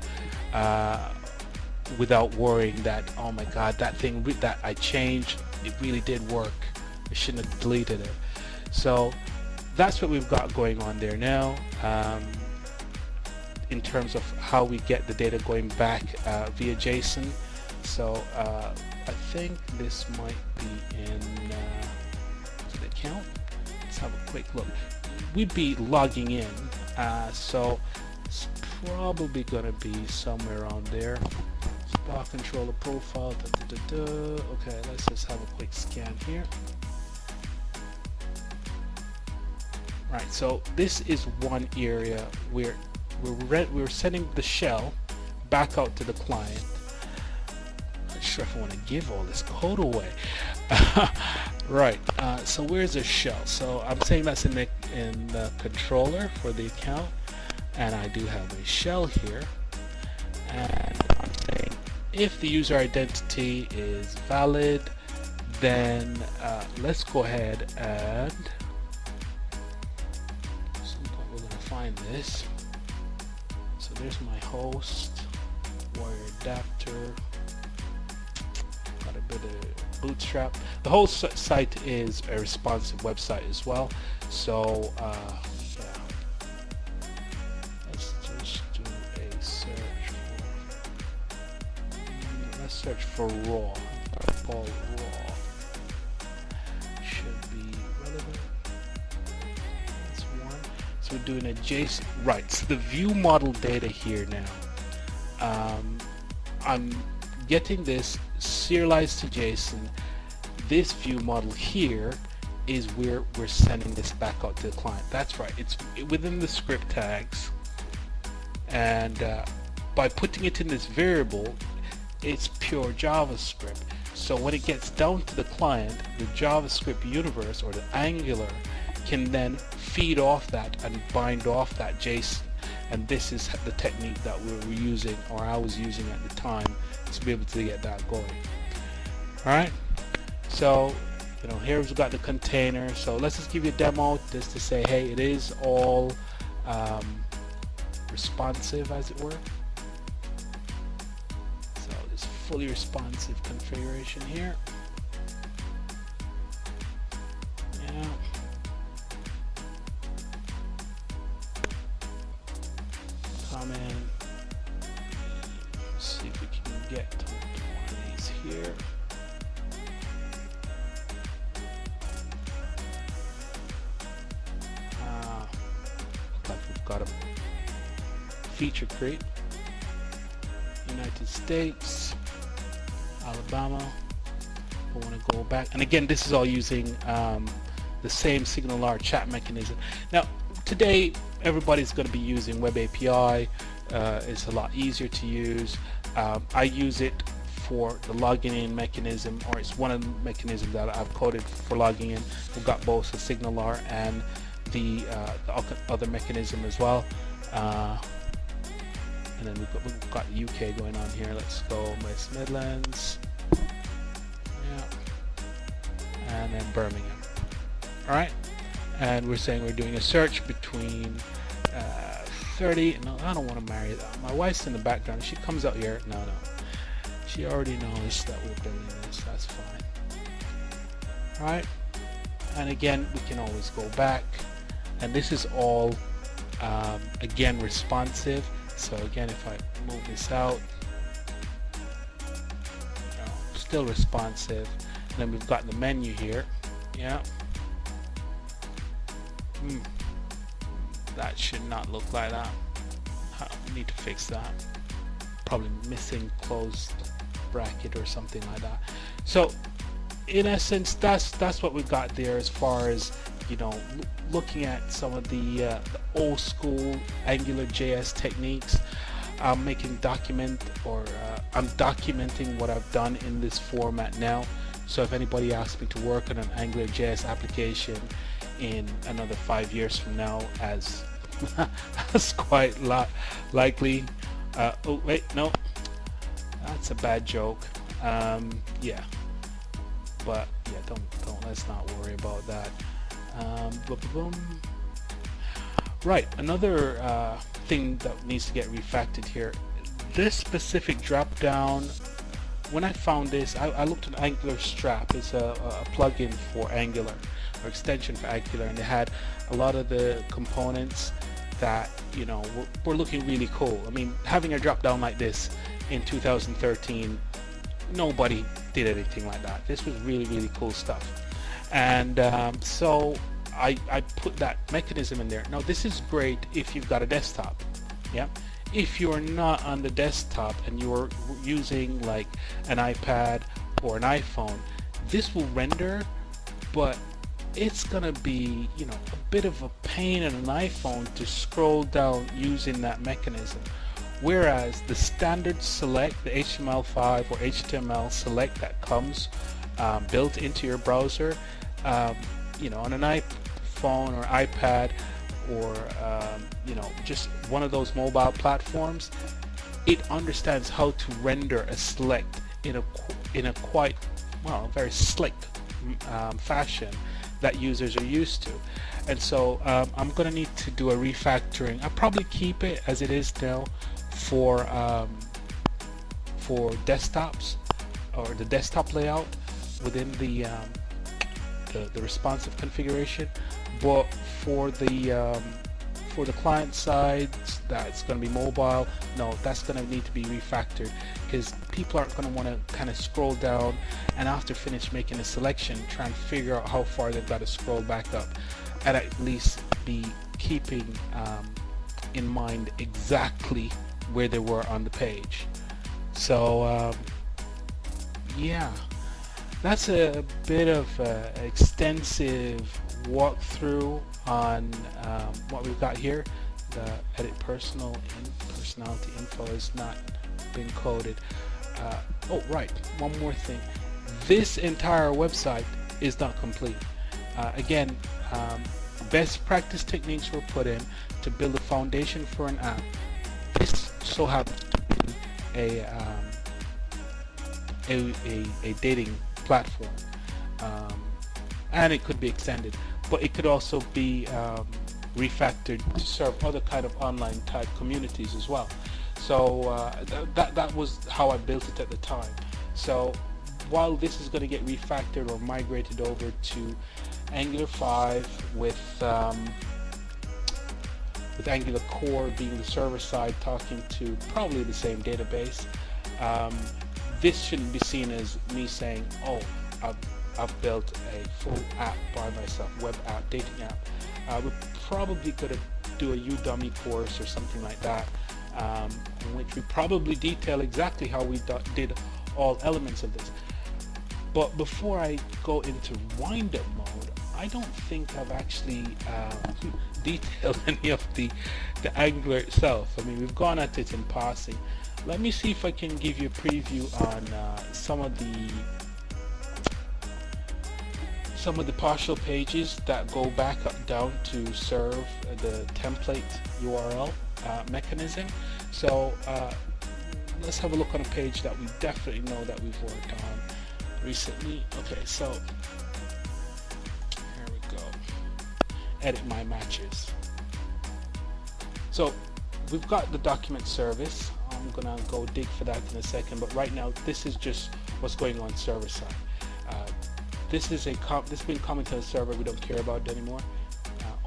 S1: without worrying that, oh my god, that thing that I changed, it really did work, I shouldn't have deleted it. So that's what we've got going on there now, in terms of how we get the data going back via JSON. So I think this might be in the account. Let's have a quick look. We'd be logging in, so it's probably going to be somewhere around there. Spark controller profile. Okay, let's just have a quick scan here. Right, so this is one area where we're sending the shell back out to the client. Not sure if I want to give all this code away. Right, so where's the shell? So I'm saying that's in the controller for the account, and I do have a shell here, and I'm saying if the user identity is valid, then let's go ahead and we're going to find this. So there's my host, warrior adapter, got a bit of Bootstrap. The whole site is a responsive website as well. So yeah, let's just do a search for, let's search for raw. All raw should be relevant. That's one. So we're doing a JSON, right? So the view model data here now. I'm getting this serialized to JSON. This view model here is where we're sending this back out to the client. That's right, it's within the script tags, and by putting it in this variable, it's pure JavaScript. So when it gets down to the client, the JavaScript universe or the Angular can then feed off that and bind off that JSON. And this is the technique that we were using, or I was using at the time, to be able to get that going. Alright, so here we've got the container. So let's just give you a demo just to say, hey, it is all responsive, as it were. So it's fully responsive configuration here. Yeah. Comment. See if we can get to one of these here. Looks like we've got a feature create. United States, Alabama. We want to go back, and again, this is all using the same SignalR chat mechanism. Now, today, everybody's going to be using Web API. It's a lot easier to use. I use it for the logging in mechanism, or it's one of the mechanisms that I've coded for logging in. We've got both the SignalR and the other mechanism as well. And then we've got UK going on here. Let's go West Midlands. Yeah. And then Birmingham. Alright. And we're saying we're doing a search between 30. No, I don't want to marry that. My wife's in the background. She comes out here. No. She already knows that we're building this. That's fine. Alright. And again, we can always go back. And this is all, again, responsive. So again, if I move this out, still responsive. And then we've got the menu here. Yeah. That should not look like that. I need to fix that. Probably missing closed bracket or something like that. So in essence, that's what we've got there as far as looking at some of the old school AnguarJS techniques. I'm documenting what I've done in this format now. So if anybody asks me to work on an AnguarJS application in another 5 years from now, as that's quite likely. Oh wait, no, that's a bad joke. Yeah, but yeah, don't let's not worry about that. Right, another thing that needs to get refactored here. This specific drop down, when I found this, I looked at Angular Strap. It's a plugin for Angular, or extension for Angular, and they had a lot of the components that were looking really cool. I mean, having a drop down like this in 2013, nobody did anything like that. This was really cool stuff. And so I put that mechanism in there. Now this is great if you've got a desktop. Yeah. If you're not on the desktop and you're using like an iPad or an iPhone, this will render, but it's gonna be a bit of a pain on an iPhone to scroll down using that mechanism. Whereas the standard select, the HTML5 or HTML select that comes built into your browser, on an iPhone or iPad or just one of those mobile platforms, it understands how to render a select in a quite very slick fashion that users are used to. And so I'm gonna need to do a refactoring. I'll probably keep it as it is now for desktops, or the desktop layout within the responsive configuration, but for the client side that's going to be mobile, no, that's going to need to be refactored, because people aren't going to want to kind of scroll down and after finish making a selection try and figure out how far they've got to scroll back up, and at least be keeping in mind exactly where they were on the page. So yeah, that's a bit of extensive walkthrough on what we've got here. The edit personality info has not been coded. Oh right, one more thing. This entire website is not complete. Again, best practice techniques were put in to build a foundation for an app. This so happens to be a dating platform, and it could be extended, but it could also be refactored to serve other kind of online type communities as well. So that was how I built it at the time. So while this is going to get refactored or migrated over to Angular 5 with Angular core being the server side talking to probably the same database, this shouldn't be seen as me saying, oh, I've built a full app by myself, web app, dating app. We probably could do a Udemy course or something like that, in which we probably detail exactly how we did all elements of this. But before I go into wind-up mode, I don't think I've actually detailed any of the Angular itself. I mean, we've gone at it in passing. Let me see if I can give you a preview on some of the partial pages that go back up down to serve the template URL mechanism. So let's have a look on a page that we definitely know that we've worked on recently. Okay, so here we go. Edit my matches. So we've got the document service. I'm gonna go dig for that in a second, but right now this is just what's going on server side. This has been commented on the server. We don't care about it anymore.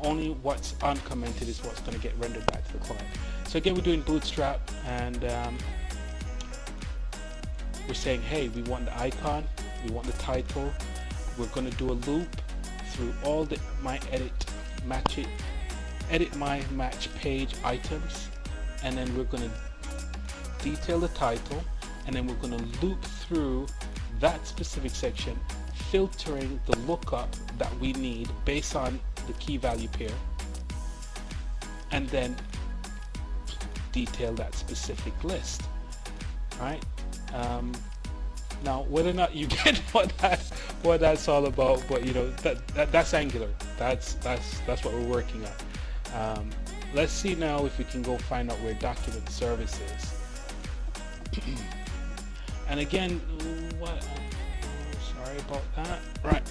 S1: Only what's uncommented is what's going to get rendered back to the client. So again, we're doing Bootstrap, and we're saying, hey, we want the icon, we want the title. We're going to do a loop through all the edit my match page items, and then we're going to detail the title, and then we're going to loop through that specific section, filtering the lookup that we need based on the key value pair, and then detail that specific list. Right? Now, whether or not you get what that's all about, but you know that's Angular. That's what we're working on. Let's see now if we can go find out where document service is. And again, sorry about that. Right.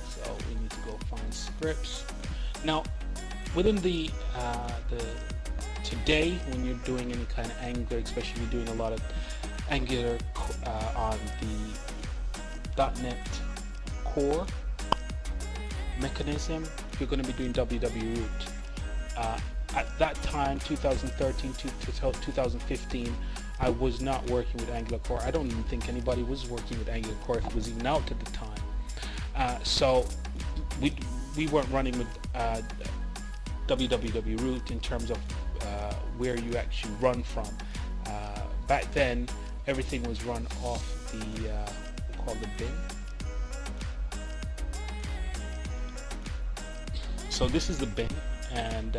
S1: So we need to go find scripts. Now, within the today, when you're doing any kind of Angular, especially if you're doing a lot of Angular on the .NET Core mechanism, you're going to be doing www root. At that time, 2013 to 2015, I was not working with Angular Core. I don't even think anybody was working with Angular Core if it was even out at the time. So we weren't running with www root in terms of where you actually run from. Back then, everything was run off the we'll call the bin. So this is the bin, and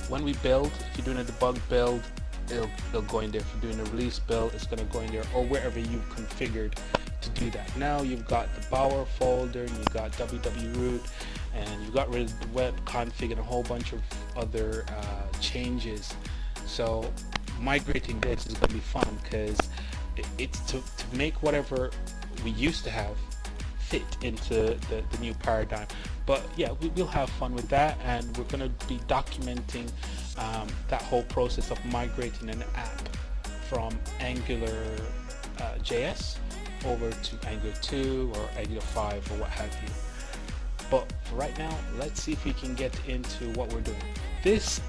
S1: when we build, if you're doing a debug build, it'll go in there. If you're doing a release build, it's going to go in there, or wherever you've configured to do that. Now you've got the Bower folder, and you've got www root, and you've got rid of the web config and a whole bunch of other changes. So migrating this is going to be fun, because it's to make whatever we used to have fit into the new paradigm. But yeah, we'll have fun with that, and we're going to be documenting that whole process of migrating an app from Angular JS over to Angular 2 or Angular 5 or what have you. But for right now, let's see if we can get into what we're doing. This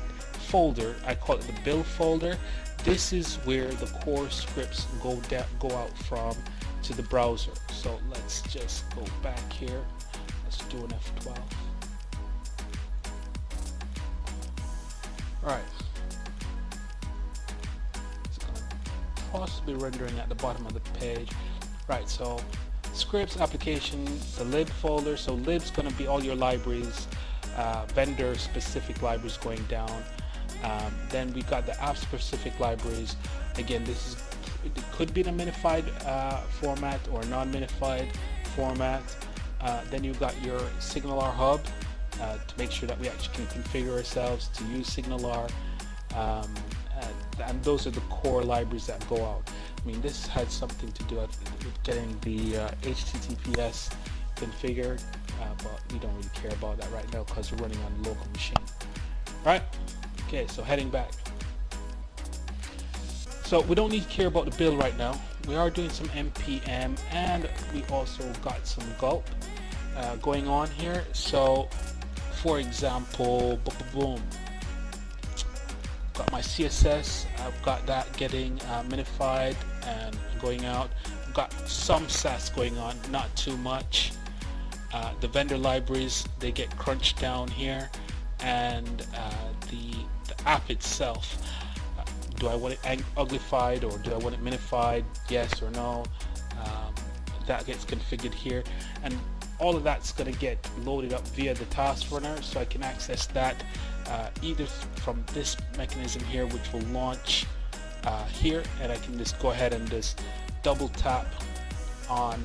S1: folder, I call it the build folder. This is where the core scripts go out from to the browser. So let's just go back here. Let's do an F12. Alright. It's possibly rendering at the bottom of the page. Right, so scripts, application, the lib folder. So lib's going to be all your libraries, vendor specific libraries going down. Then we got the app specific libraries. Again, it could be in a minified format or non-minified format. Then you've got your SignalR hub to make sure that we actually can configure ourselves to use SignalR, and those are the core libraries that go out. mean, this had something to do with getting the HTTPS configured, but we don't really care about that right now because we're running on a local machine. Right? Okay, so heading back. So we don't need to care about the build right now. We are doing some npm, and we also got some gulp going on here. So for example, boom, got my CSS, I've got that getting minified and going out. I've got some Sass going on, not too much. The vendor libraries, they get crunched down here, and the app itself, do I want it uglified or do I want it minified, yes or no, that gets configured here, and all of that's going to get loaded up via the task runner, so I can access that either from this mechanism here, which will launch here, and I can just go ahead and just double tap on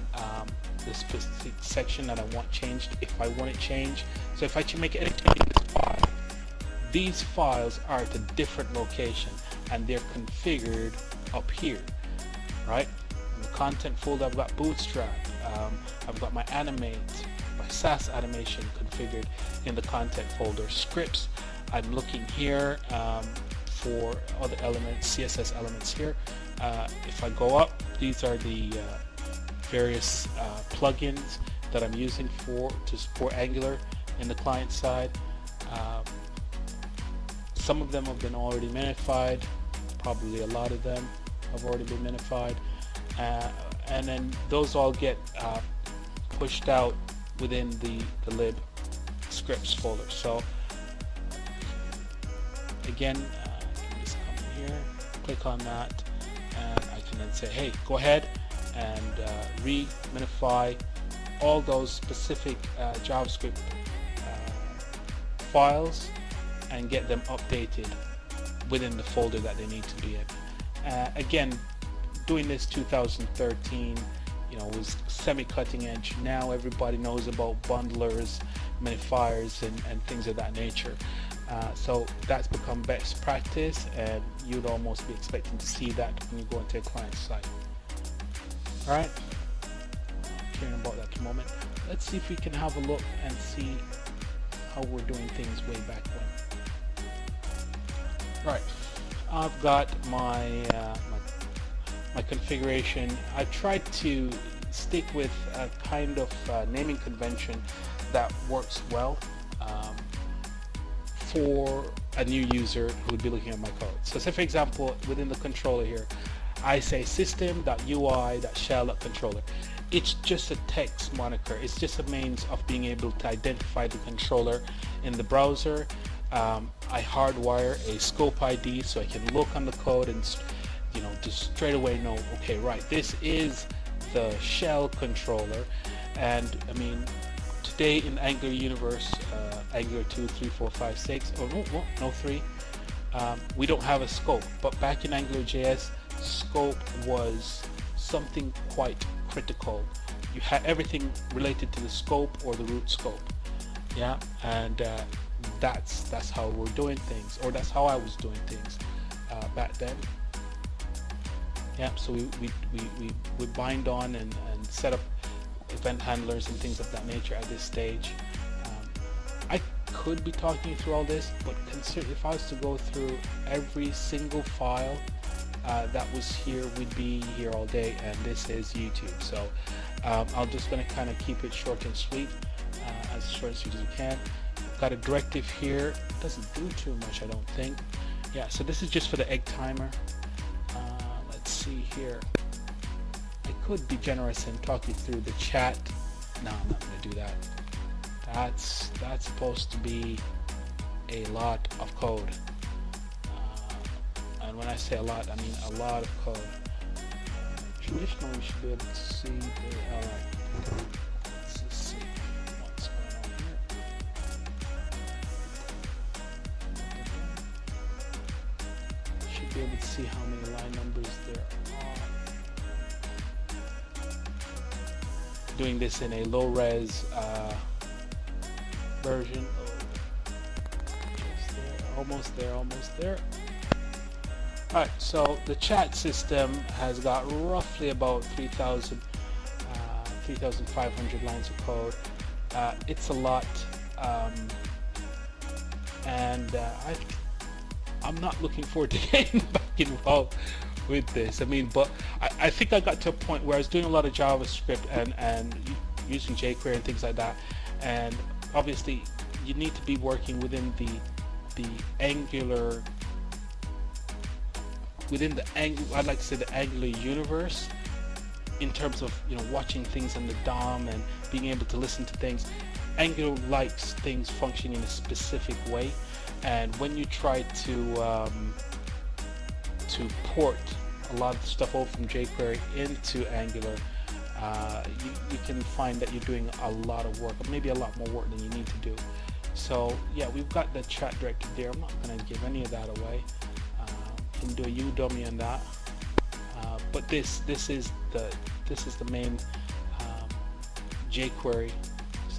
S1: the specific section that I want changed if I want it changed. So if I make any change in this file, these files are at a different location and they're configured up here, right? In the content folder, I've got Bootstrap, I've got my animate, my Sass animation configured in the content folder. Scripts, I'm looking here for other elements, CSS elements here. If I go up, these are the various plugins that I'm using to support Angular in the client side. Some of them have been already minified, probably a lot of them have already been minified, and then those all get pushed out within the lib scripts folder. So again, I can just come in here, click on that, and I can then say, hey, go ahead and re-minify all those specific JavaScript files and get them updated within the folder that they need to be in. Again, doing this 2013, you know, was semi-cutting edge. Now everybody knows about bundlers, minifiers, and things of that nature. So that's become best practice, and you'd almost be expecting to see that when you go into a client site. Alright, not caring about that at the moment. Let's see if we can have a look and see how we're doing things way back when. Right, I've got my my configuration. I tried to stick with a kind of naming convention that works well for a new user who would be looking at my code. So say for example, within the controller here, I say system.ui.shell.controller. It's just a text moniker. It's just a means of being able to identify the controller in the browser. I hardwire a scope ID so I can look on the code and, you know, just straight away know, okay, right, this is the shell controller. And I mean, today in Angular universe, Angular 2, 3, 4, 5, 6, or no 3, we don't have a scope. But back in AnguarJS, scope was something quite critical. You had everything related to the scope or the root scope, yeah, and that's how we're doing things, or that's how I was doing things back then. Yeah, so we bind on and set up event handlers and things of that nature at this stage. I could be talking you through all this, but consider if I was to go through every single file that was here, we'd be here all day, and this is YouTube. So I'm just going to kind of keep it short and sweet, as short and sweet as we can. Got a directive here, doesn't do too much, I don't think. Yeah, so this is just for the egg timer. Let's see here. I could be generous and talk you through the chat. No, I'm not going to do that. That's supposed to be a lot of code. And when I say a lot, I mean a lot of code. Traditionally, we should be able to see the, alright. Let's just see what's going on here. Should be able to see how many line numbers there are. Doing this in a low-res version. Oh, just there, almost there, almost there. Alright, so the chat system has got roughly about 3,500 lines of code. It's a lot, and I'm not looking forward to getting back involved with this. I mean, but I think I got to a point where I was doing a lot of JavaScript and using jQuery and things like that, and obviously you need to be working within the Angular, I'd like to say the Angular universe, in terms of, you know, watching things in the DOM and being able to listen to things. Angular likes things functioning in a specific way, and when you try to port a lot of stuff over from jQuery into Angular, you can find that you're doing a lot of work, or maybe a lot more work than you need to do. So yeah, we've got the chat directory there. I'm not going to give any of that away. You can do a udummy on that. But this is the main jQuery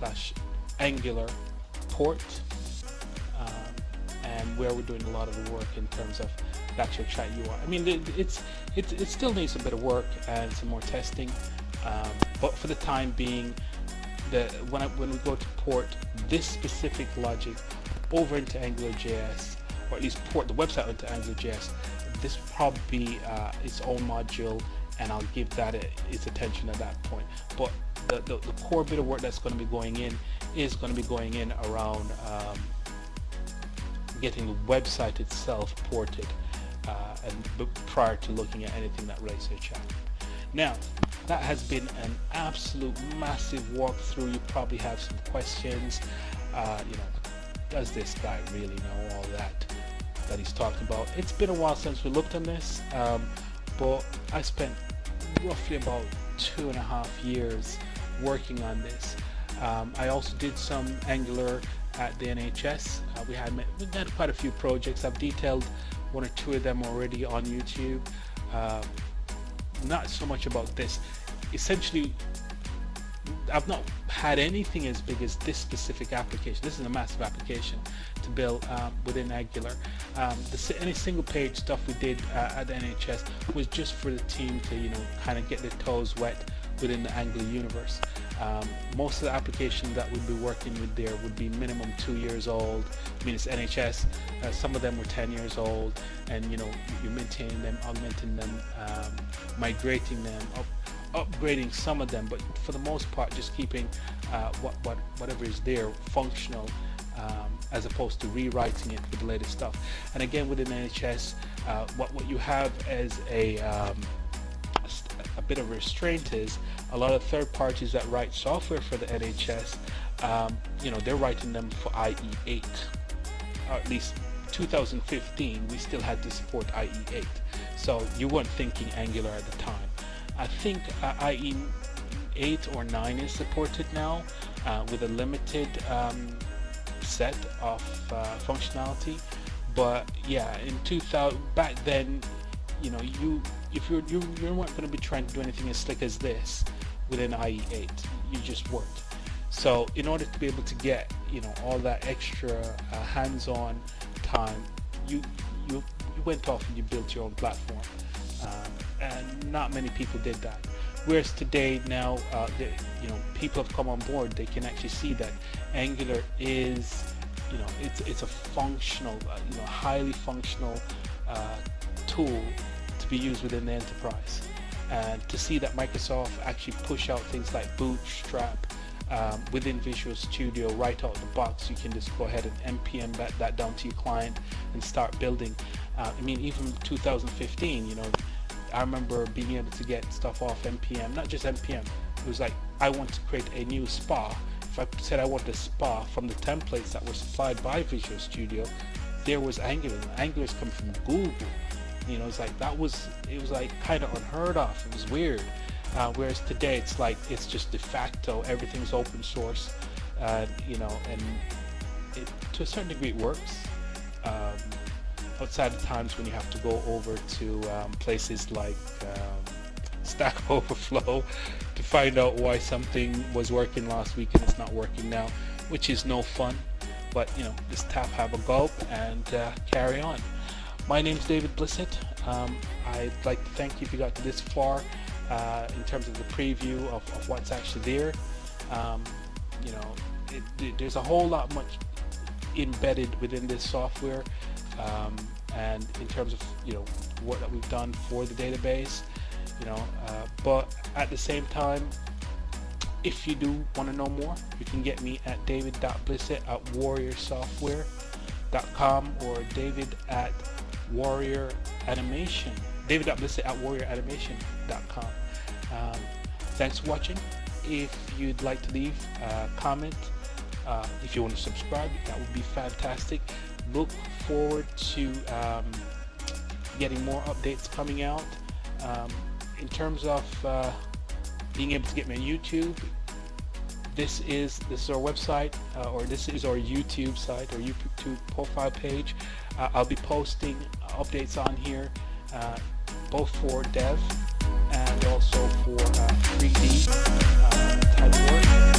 S1: / Angular port, and where we're doing a lot of the work in terms of the actual chat UI. I mean, it still needs a bit of work and some more testing, but for the time being, when we go to port this specific logic over into AnguarJS, or at least port the website into AnguarJS, this will probably be its own module, and I'll give that its attention at that point. But the core bit of work that's going to be going in is going to be going in around getting the website itself ported, and prior to looking at anything that relates to chat. Now, that has been an absolute massive walkthrough. You probably have some questions. You know, does this guy really know all that he's talking about? It's been a while since we looked on this, but I spent roughly about 2.5 years working on this. I also did some Angular at the NHS. We had quite a few projects. I've detailed 1 or 2 of them already on YouTube. Not so much about this. Essentially, I've not had anything as big as this specific application. This is a massive application to build within Angular. Any single page stuff we did at the NHS was just for the team to, you know, kind of get their toes wet within the Angular universe. Most of the applications that we'd be working with there would be minimum 2 years old. I mean, it's NHS. Some of them were 10 years old, and you know, you're maintaining them, augmenting them, migrating them, upgrading some of them, but for the most part, just keeping whatever is there functional, as opposed to rewriting it with the latest stuff. And again, within NHS, what you have as a bit of restraint is a lot of third parties that write software for the NHS, you know, they're writing them for IE8, or at least 2015 we still had to support IE8, so you weren't thinking Angular at the time. I think IE8 or 9 is supported now, with a limited set of functionality, but yeah, in 2000 back then, you know, you weren't going to be trying to do anything as slick as this within IE8. You just weren't. So in order to be able to get, you know, all that extra hands-on time, you went off and you built your own platform, and not many people did that. Whereas today, now, you know, people have come on board. They can actually see that Angular is, you know, it's a functional, you know, highly functional tool to be used within the enterprise, and to see that Microsoft actually push out things like Bootstrap within Visual Studio right out the box. You can just go ahead and npm that down to your client and start building. I mean, even 2015, you know, I remember being able to get stuff off npm, not just npm. It was like, I want to create a new spa. If I said I want a spa from the templates that were supplied by Visual Studio, there was Angular. Angular's come from Google. You know, it was like kind of unheard of. It was weird. Whereas today, it's like, it's just de facto. Everything's open source, you know, and to a certain degree it works. Outside of times when you have to go over to places like Stack Overflow to find out why something was working last week and it's not working now, which is no fun. But you know, just have a gulp and carry on. My name's David Blissett. I'd like to thank you if you got to this far in terms of the preview of what's actually there. You know, there's a whole lot much embedded within this software, and in terms of, you know, what that we've done for the database, you know, but at the same time, if you do want to know more, you can get me at david.blissett@warriorsoftware.com or david.blissett@warrioranimation.com. Thanks for watching. If you'd like to leave a comment, if you want to subscribe, that would be fantastic. Look forward to getting more updates coming out. In terms of being able to get me on YouTube, this is our website, or this is our YouTube site or YouTube profile page. I'll be posting updates on here, both for dev and also for 3D type work.